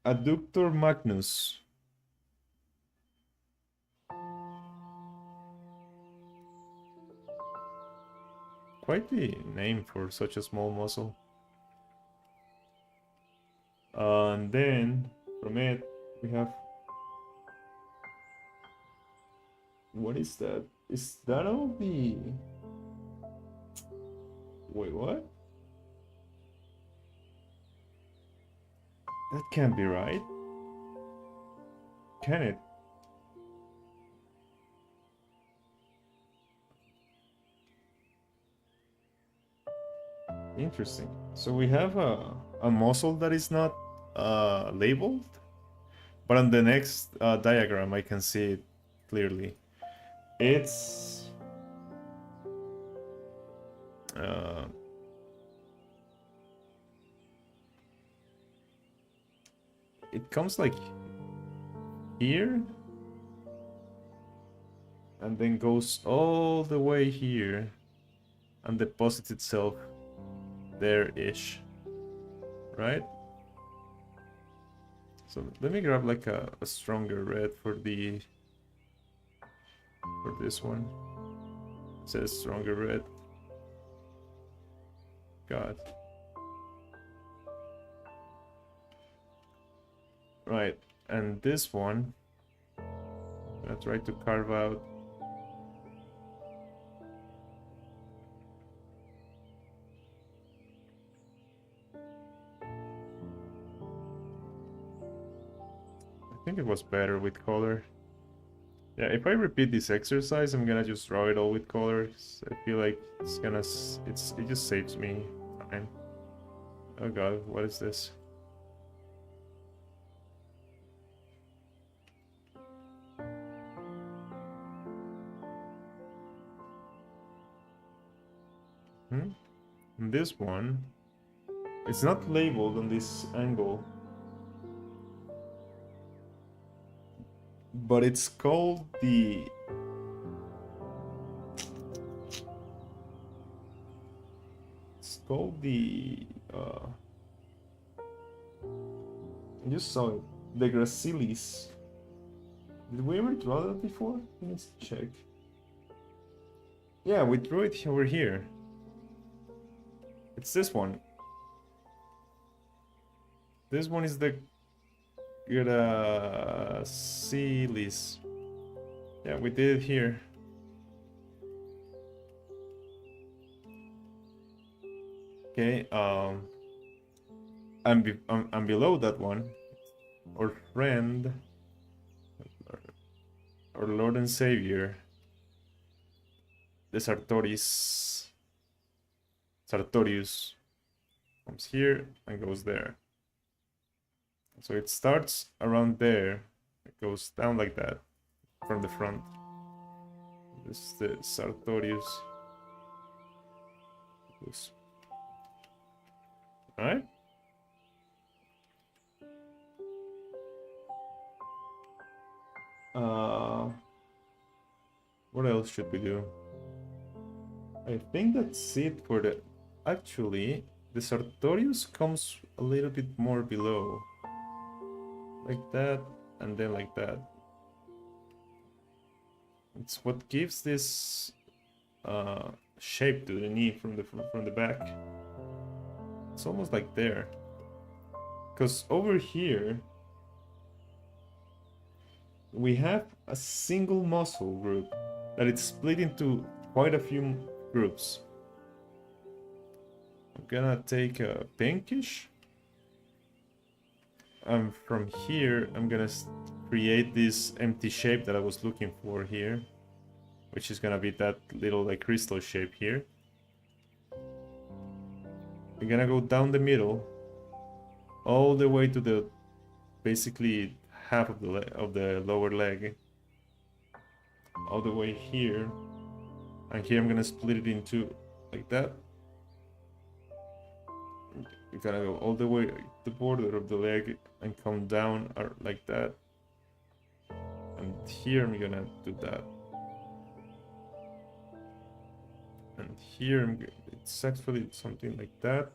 adductor magnus. Quite the name for such a small muscle. And then from it we have, what is that? Is that all the... Wait, what? That can't be right. Can it? Interesting. So we have a muscle that is not labeled, but on the next diagram I can see it clearly. It's it comes like here and then goes all the way here and deposits itself there-ish, right? So let me grab like a stronger red for this one. It says stronger red. God. Right, and this one, I'm gonna try to carve out. I think it was better with color. Yeah, if I repeat this exercise, I'm gonna just draw it all with colors. I feel like it's gonna, it just saves me time. Oh god, what is this? And this one, it's not labeled on this angle, but it's called the I just saw it, the gracilis. Did we ever draw that before? Let's check. Yeah, we drew it over here. It's this one. This one is the gracilis. Yeah, we did it here. Okay, and below that one, our friend, our Lord and Savior, the Sartorius comes here and goes there. So it starts around there, it goes down like that from the front. This is the Sartorius. Alright. What else should we do? I think that's it for the... Actually, the Sartorius comes a little bit more below. Like that, and then like that. It's what gives this shape to the knee from the back. It's almost like there. Because over here, we have a single muscle group that it's split into quite a few groups. I'm gonna take a pinkish, and from here I'm gonna create this empty shape that I was looking for here, which is gonna be that little like crystal shape here. We're gonna go down the middle all the way to the basically half of the lower leg, all the way here, and here I'm gonna split it into like that. We're gonna go all the way to the border of the leg and come down like that, and here I'm gonna do that, and here it's actually something like that,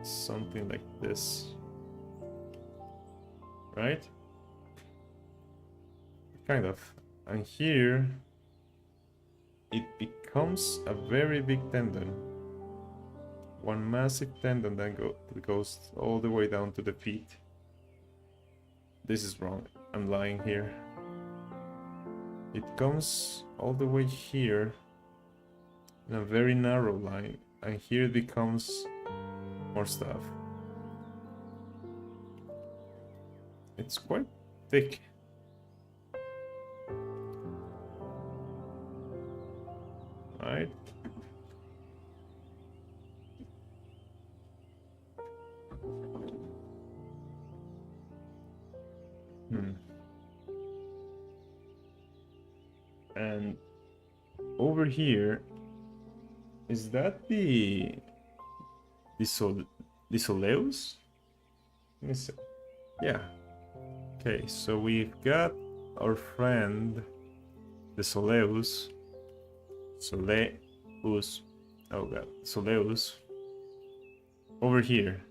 something like this, right? Kind of. And here it becomes a very big tendon, one massive tendon that goes all the way down to the feet. This is wrong, I'm lying here. It comes all the way here in a very narrow line, and here it becomes more stuff. It's quite thick. Right? And over here, is that the soleus? Let me see. Yeah. Okay, so we've got our friend the soleus. Oh god, soleus over here,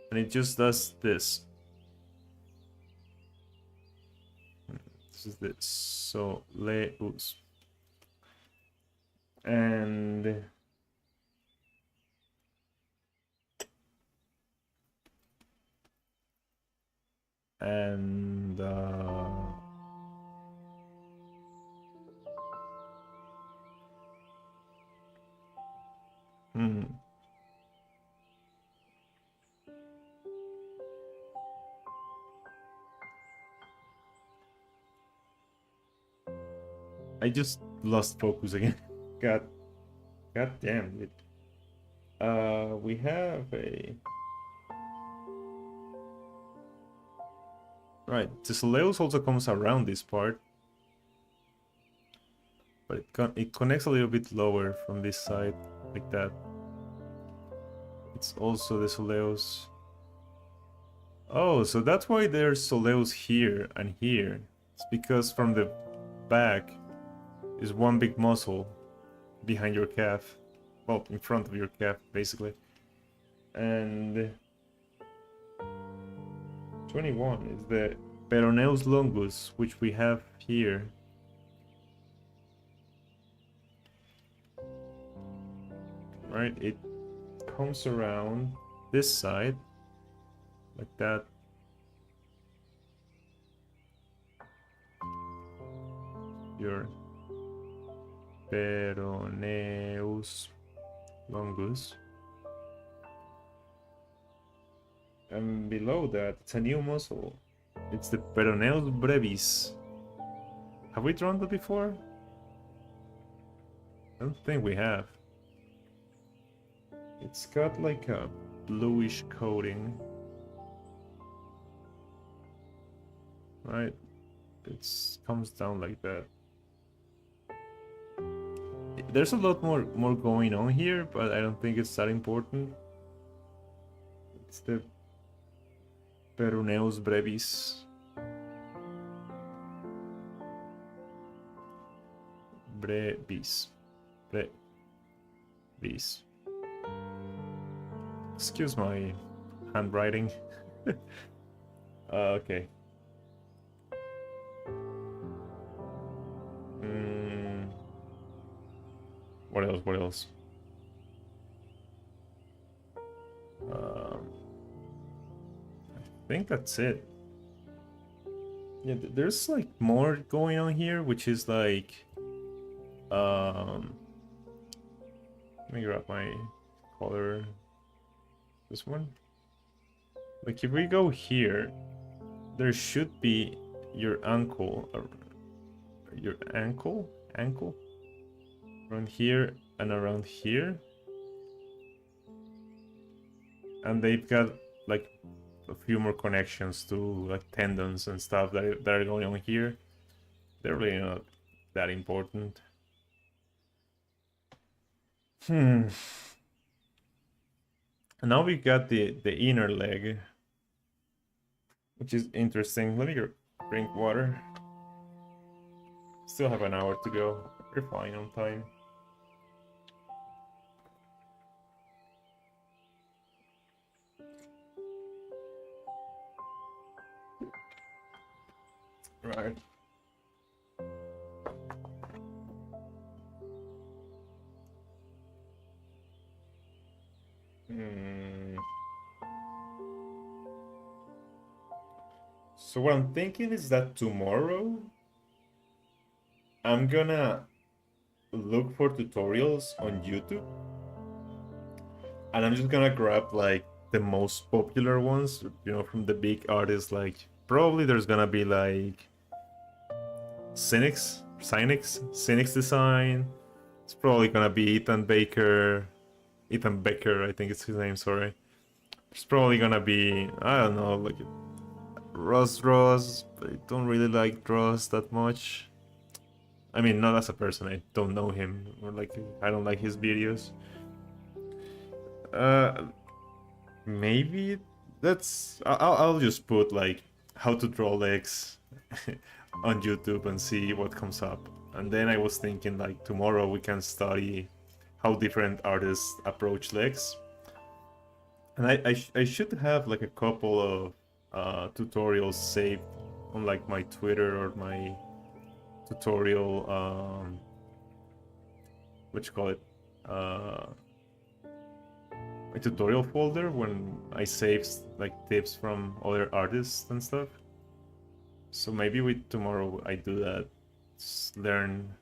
and it just does this. This is the soleus, and I just lost focus again. God damn it. We have a... Right, the soleus also comes around this part, but it connects a little bit lower from this side, like that. It's also the soleus. Oh, so that's why there's soleus here and here. It's because from the back is one big muscle behind your calf. Well, in front of your calf, basically. And 21 is the peroneus longus, which we have here. Right, it comes around this side, like that. Your peroneus longus. And below that, it's a new muscle. It's the peroneus brevis. Have we drawn that before? I don't think we have. It's got like a bluish coating. Right? It comes down like that. There's a lot more going on here, but I don't think it's that important. It's the peroneus brevis. Brevis. Excuse my handwriting. Okay. What else? I think that's it. Yeah, there's like more going on here, which is like, let me grab my color. This one. Like if we go here, there should be your ankle, ankle, around here and around here, and they've got like a few more connections to like tendons and stuff that are going on here. They're really not that important. And now we got the inner leg, which is interesting. Let me drink water. Still have an hour to go. We're fine on time. Right. So what I'm thinking is that tomorrow I'm gonna look for tutorials on YouTube, and I'm just gonna grab like the most popular ones, you know, from the big artists. Like probably there's gonna be like Cynics Design. It's probably gonna be Ethan Becker, I think it's his name. Sorry. It's probably gonna be, I don't know, like Ross. I don't really like Ross that much. I mean, not as a person, I don't know him, or like I don't like his videos. Maybe that's, I'll just put like how to draw legs on YouTube and see what comes up. And then I was thinking like tomorrow we can study how different artists approach legs. And I should have like a couple of tutorials saved on like my Twitter or my tutorial, what you call it, my tutorial folder when I save like tips from other artists and stuff. So maybe tomorrow I do that. Just learn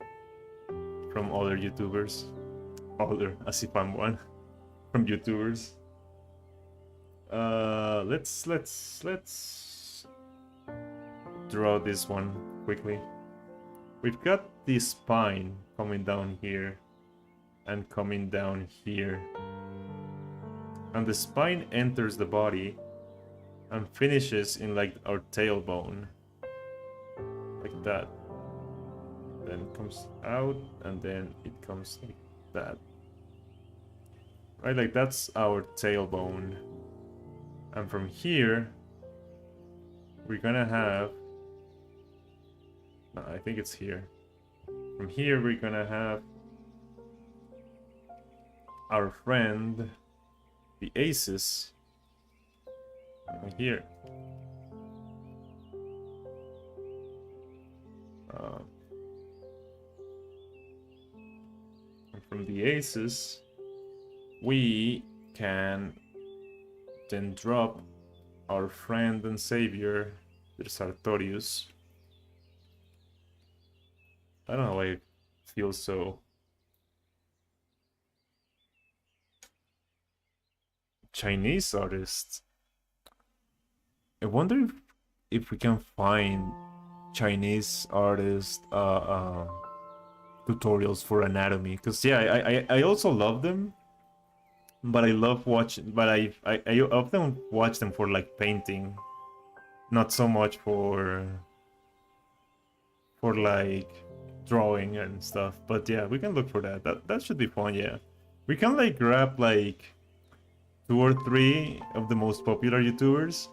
from other YouTubers. Other, as if I'm one. From YouTubers. Let's draw this one quickly. We've got the spine coming down here and coming down here. And the spine enters the body and finishes in like our tailbone. Like that. Then it comes out and then it comes like that. Right, like that's our tailbone. And from here, we're gonna have, no, I think it's here. From here, we're gonna have our friend, the aces, right here. And from the aces, we can then drop our friend and savior, the Sartorius. I don't know why it feels so Chinese artist. I wonder if we can find Chinese artist tutorials for anatomy, because yeah, I also love them, but I love watching, but I often watch them for like painting, not so much for like drawing and stuff. But yeah, we can look for that. That should be fun. Yeah, we can like grab like 2 or 3 of the most popular YouTubers,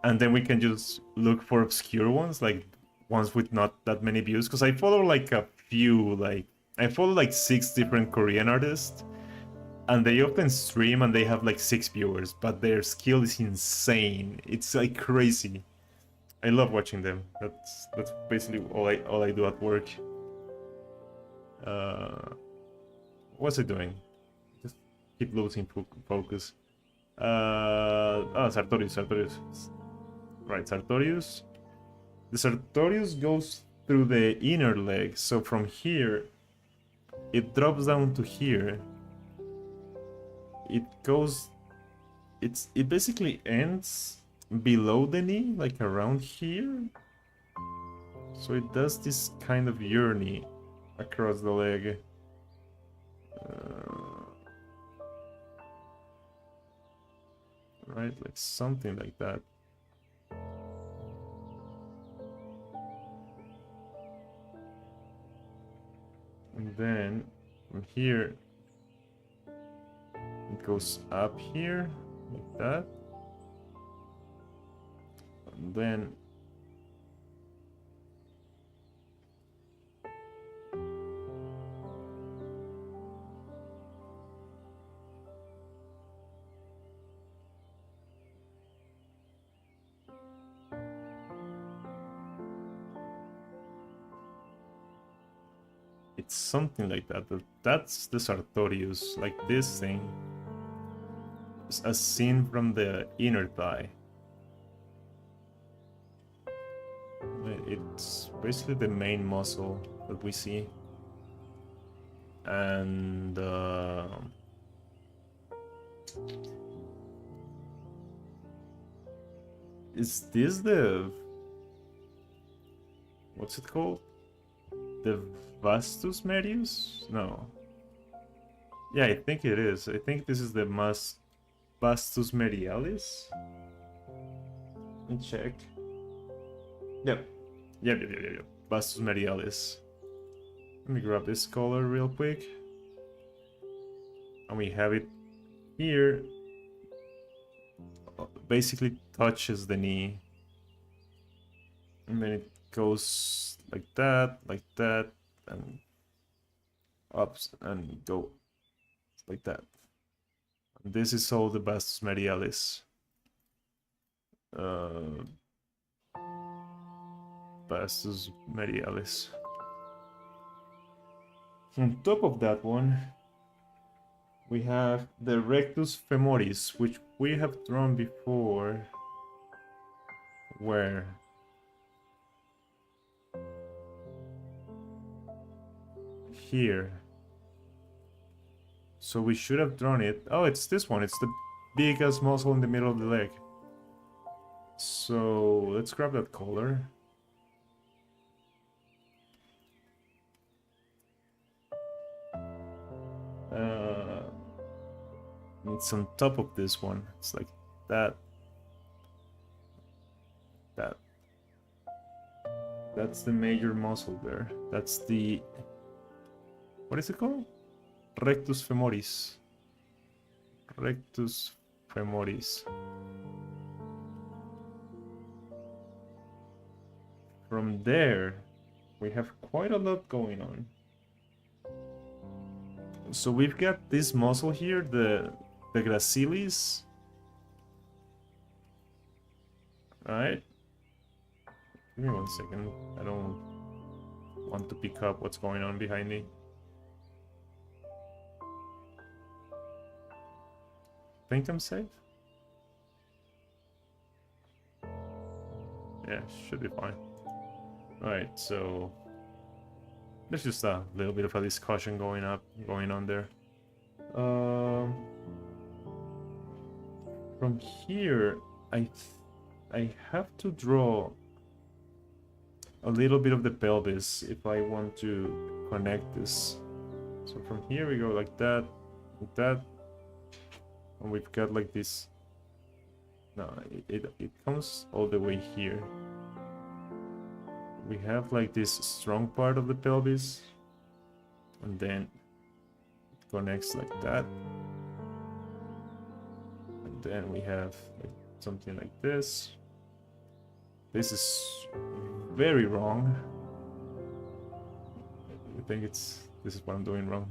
and then we can just look for obscure ones, like ones with not that many views. Because I follow like a few, like I follow like 6 different Korean artists, and they often stream and they have like 6 viewers, but their skill is insane. It's like crazy. I love watching them. That's basically all I do at work. What's it doing? Just keep losing focus. Sartorius. Right, Sartorius. The Sartorius goes through the inner leg, so from here it drops down to here. It goes, it basically ends below the knee, like around here. So it does this kind of journey across the leg. Right, like something like that. And then from here it goes up here like that. And then it's something like that. That's the Sartorius, like this thing. As seen from the inner thigh. It's basically the main muscle that we see. And is this the... what's it called? The vastus medius? No. Yeah, I think it is. I think this is the vastus medialis. Let me check. Yep. Yep. Vastus medialis. Let me grab this color real quick. And we have it here. Basically touches the knee. And then it goes like that, and up and go like that. And this is all the vastus medialis. Vastus medialis. On top of that one, we have the rectus femoris, which we have drawn before. Where? Here. So we should have drawn it. Oh, it's this one. It's the biggest muscle in the middle of the leg. So let's grab that color. It's on top of this one. It's like that. That's the major muscle there. That's the... what is it called? Rectus femoris. Rectus femoris. From there, we have quite a lot going on. So we've got this muscle here, the gracilis. Alright. Give me 1 second. I don't want to pick up what's going on behind me. Think I'm safe? Yeah, should be fine. Alright, so there's just a little bit of a discussion going on there. From here, I have to draw a little bit of the pelvis if I want to connect this. So from here we go like that, and we've got like this. No, it comes all the way here. We have like this strong part of the pelvis, and then it connects like that, and then we have like something like this. This is very wrong. I think this is what I'm doing wrong.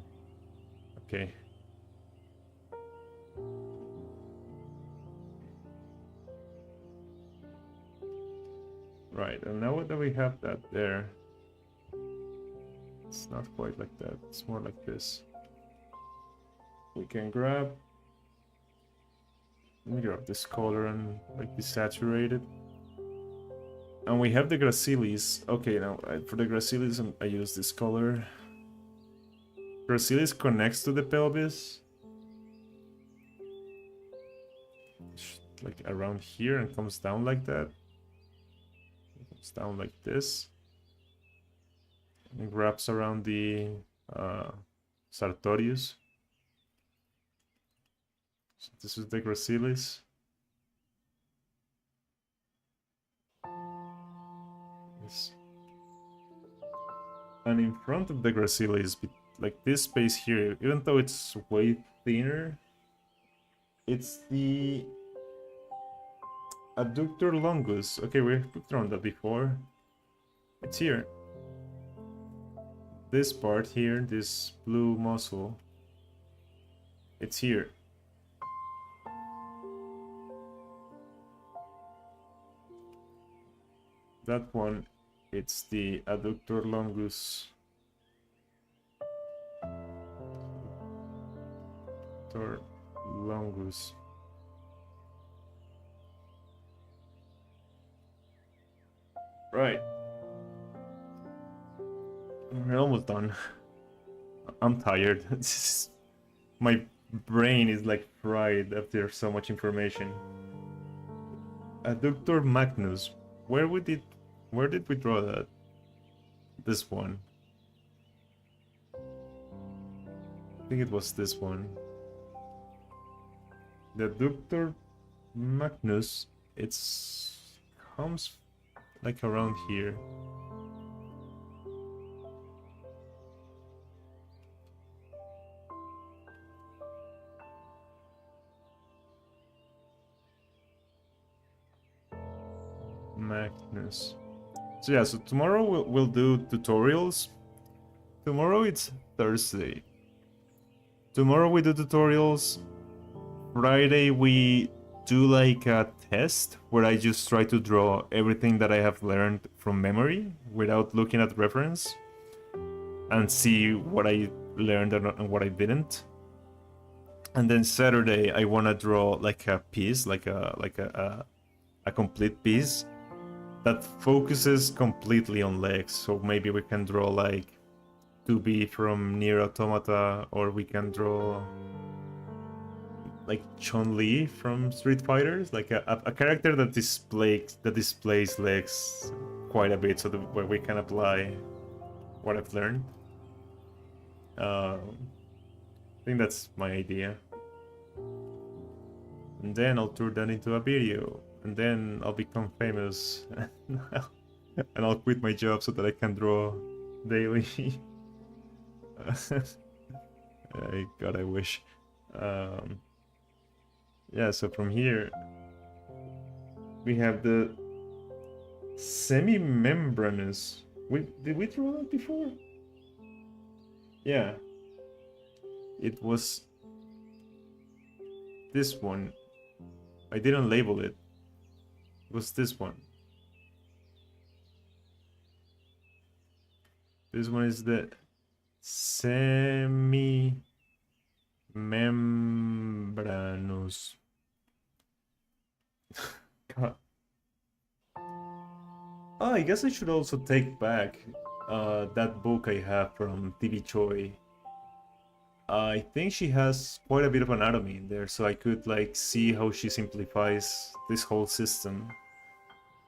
Okay. Right, and now that we have that there, it's not quite like that, it's more like this. We can grab, let me grab this color and like desaturate it. And we have the gracilis. Okay, now for the gracilis, I use this color. Gracilis connects to the pelvis. Like around here and comes down like that. It comes down like this. And wraps around the sartorius. So this is the gracilis. Yes. And in front of the gracilis, like this space here, even though it's way thinner, it's the adductor longus. Okay, we've drawn that before. It's here. This part here, this blue muscle, it's here. That one, it's the adductor longus. Adductor longus. Right. We're almost done. I'm tired. My brain is like fried after so much information. Adductor magnus. Where did we draw that? This one. I think it was this one. The adductor magnus, it's comes like around here. Magnus. So yeah, so tomorrow we'll do tutorials. Tomorrow it's Thursday. Tomorrow we do tutorials. Friday we do like a test where I just try to draw everything that I have learned from memory without looking at reference and see what I learned and what I didn't. And then Saturday I want to draw like a piece, like a complete piece that focuses completely on legs. So maybe we can draw like 2B from Nier Automata, or we can draw like Chun-Li from Street Fighters, like a character that displays legs quite a bit, so where we can apply what I've learned. I think that's my idea. And then I'll turn that into a video. And then I'll become famous. And I'll quit my job so that I can draw daily. God, I wish. Yeah, so from here, we have the semi-membranous. Did we draw that before? Yeah. It was this one. I didn't label it. It was this one. This one is the semi-membranous. God. Oh, I guess I should also take back that book I have from TV Choi. I think she has quite a bit of anatomy in there, so I could like see how she simplifies this whole system.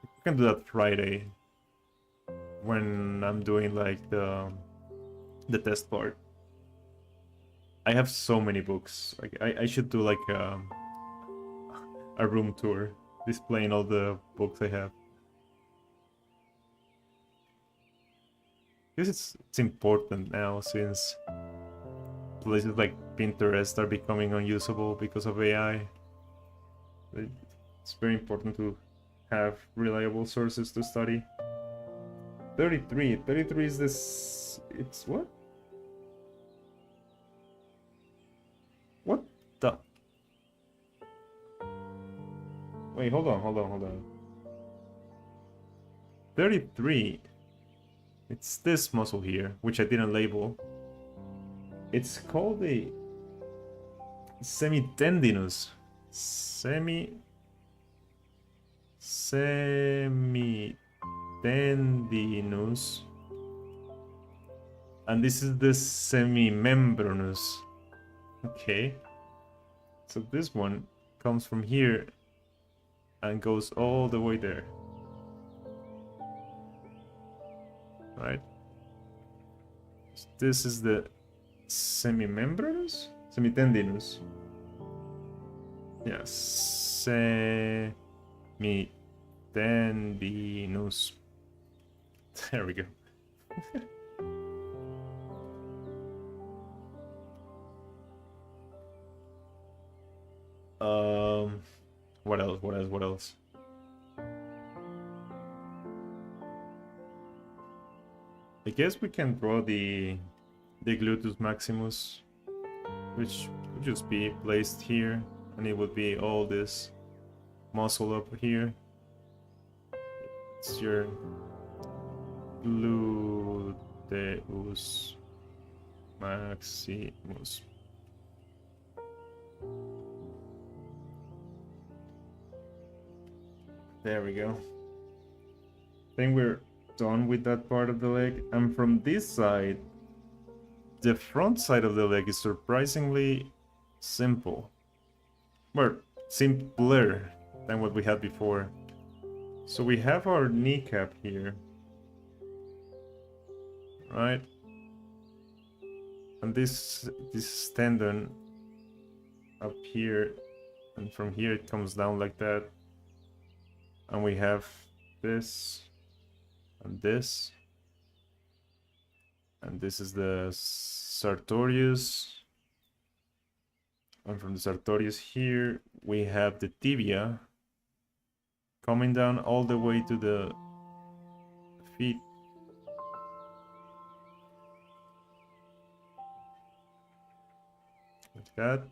We can do that Friday when I'm doing like the test part. I have so many books. Like I should do like a room tour displaying all the books I have. I guess it's important now since places like Pinterest are becoming unusable because of AI. It's very important to have reliable sources to study. 33 is this. It's what? What the? Wait, hold on. 33. It's this muscle here, which I didn't label. It's called a semitendinous. Semitendinous. semitendineus. And this is the semimembranous. Okay. So this one comes from here and goes all the way there. Right? So this is the semimembranous? Semitendinous. Yeah, semitendinous. There we go. What else? What else? What else? I guess we can draw the gluteus maximus, which would just be placed here, and it would be all this muscle up here. It's your gluteus maximus. There we go. I think we're done with that part of the leg. And from this side, the front side of the leg is surprisingly simple. Well, simpler than what we had before. So we have our kneecap here. Right? And this tendon up here, and from here it comes down like that. And we have this and this, and this is the sartorius, and from the sartorius here we have the tibia coming down all the way to the feet. Like that.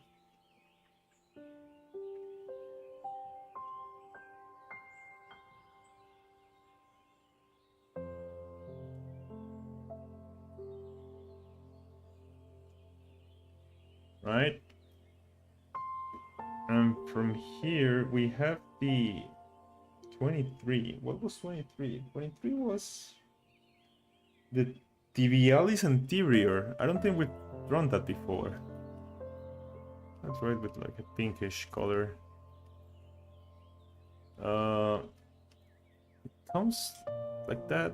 Right? And from here we have the 23. What was 23? 23 was the tibialis anterior. I don't think we've drawn that before. That's right, with like a pinkish color. It comes like that.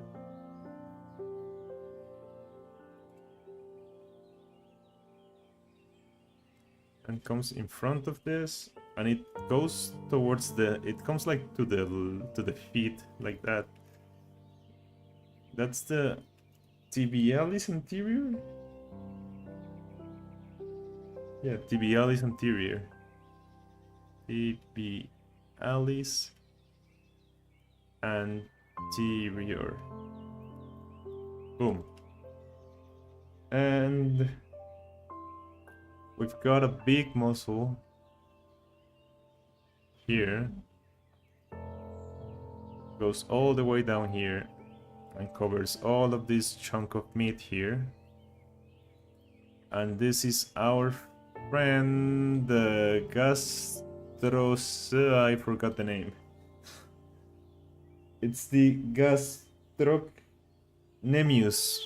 And comes in front of this, and it goes towards it comes like to the feet, like that. That's the tibialis anterior. Yeah, tibialis anterior. Tibialis anterior. Boom. And we've got a big muscle here, goes all the way down here and covers all of this chunk of meat here. And this is our friend, the I forgot the name. It's the gastrocnemius.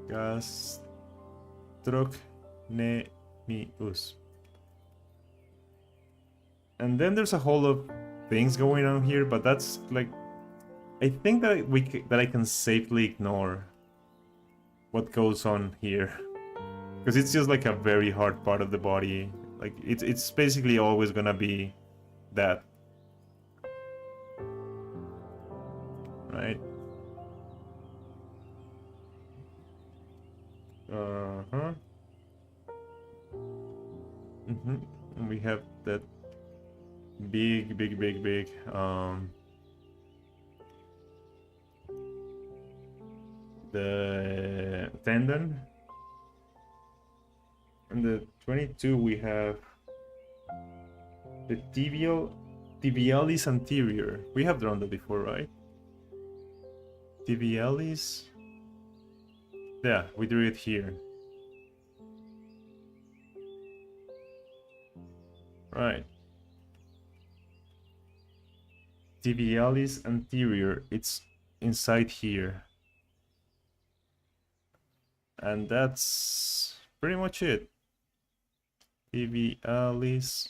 Gastrocnemius. And then there's a whole lot of things going on here, but that's like, I think that I can safely ignore what goes on here, because it's just like a very hard part of the body. Like it's basically always gonna be that, right? And we have that big the tendon. And the 22 we have the tibialis anterior. We have drawn that before, right? Tibialis. Yeah, we drew it here. Right. tibialis anterior. It's inside here. And that's pretty much it. Tibialis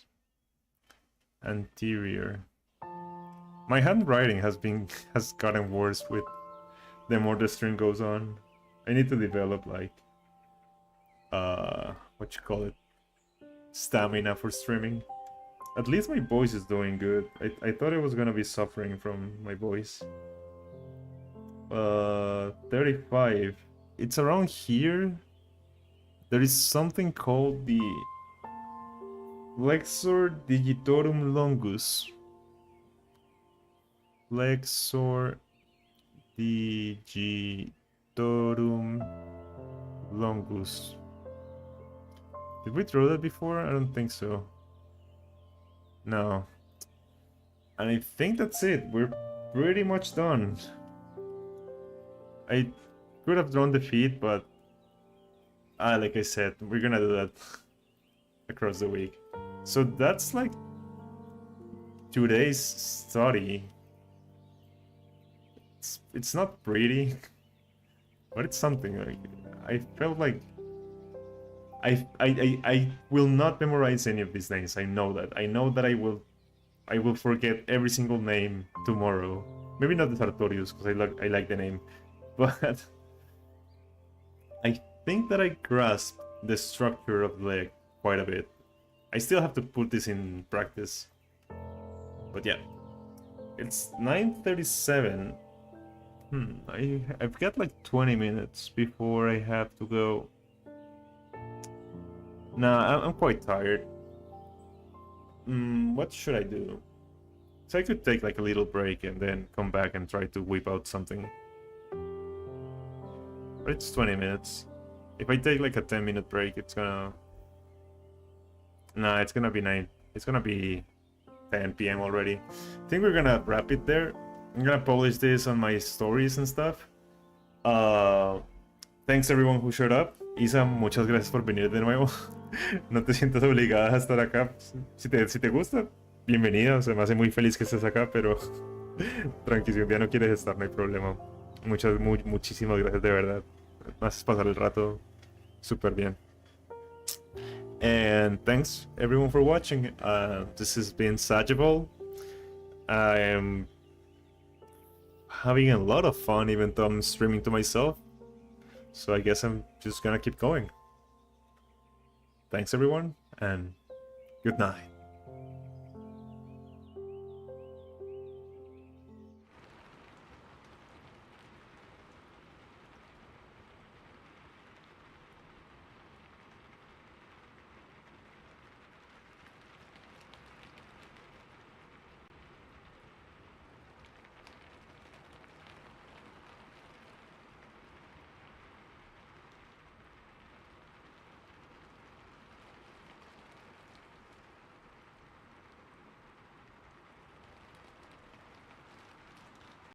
anterior. My handwriting has gotten worse with the more the stream goes on. I need to develop like what you call it, stamina for streaming. At least my voice is doing good. I thought I was gonna be suffering from my voice. 35. It's around here. There is something called the flexor digitorum longus. Flexor digitorum longus. Did we draw that before? I don't think so. No. And I think that's it. We're pretty much done. I could have drawn the feet, but like I said, we're gonna do that across the week. So that's like today's study. It's not pretty, but it's something. Like, I felt like I will not memorize any of these names. I know that. I know that I will forget every single name tomorrow. Maybe not the Sartorius, because I like the name, but I think that I grasp the structure of the leg quite a bit. I still have to put this in practice, but yeah, it's 9:37. I've got like 20 minutes before I have to go. Nah, I'm quite tired. What should I do? So I could take like a little break and then come back and try to whip out something. But it's 20 minutes. If I take like a 10-minute break, it's gonna... Nah, it's gonna be 9. It's gonna be 10 p.m. already. I think we're gonna wrap it there. I'm gonna publish this on my stories and stuff. Thanks everyone who showed up. Isa, muchas gracias por venir de nuevo. No te sientas obligada a estar acá. Si te gusta, bienvenida. O sea, me hace muy feliz que estés acá, pero tranqui, si un día no quieres estar, no hay problema. Muchísimas gracias de verdad. Me haces pasar el rato súper bien. And thanks everyone for watching. This has been Sagable. I am having a lot of fun even though I'm streaming to myself. So I guess I'm just gonna keep going. Thanks everyone, and good night.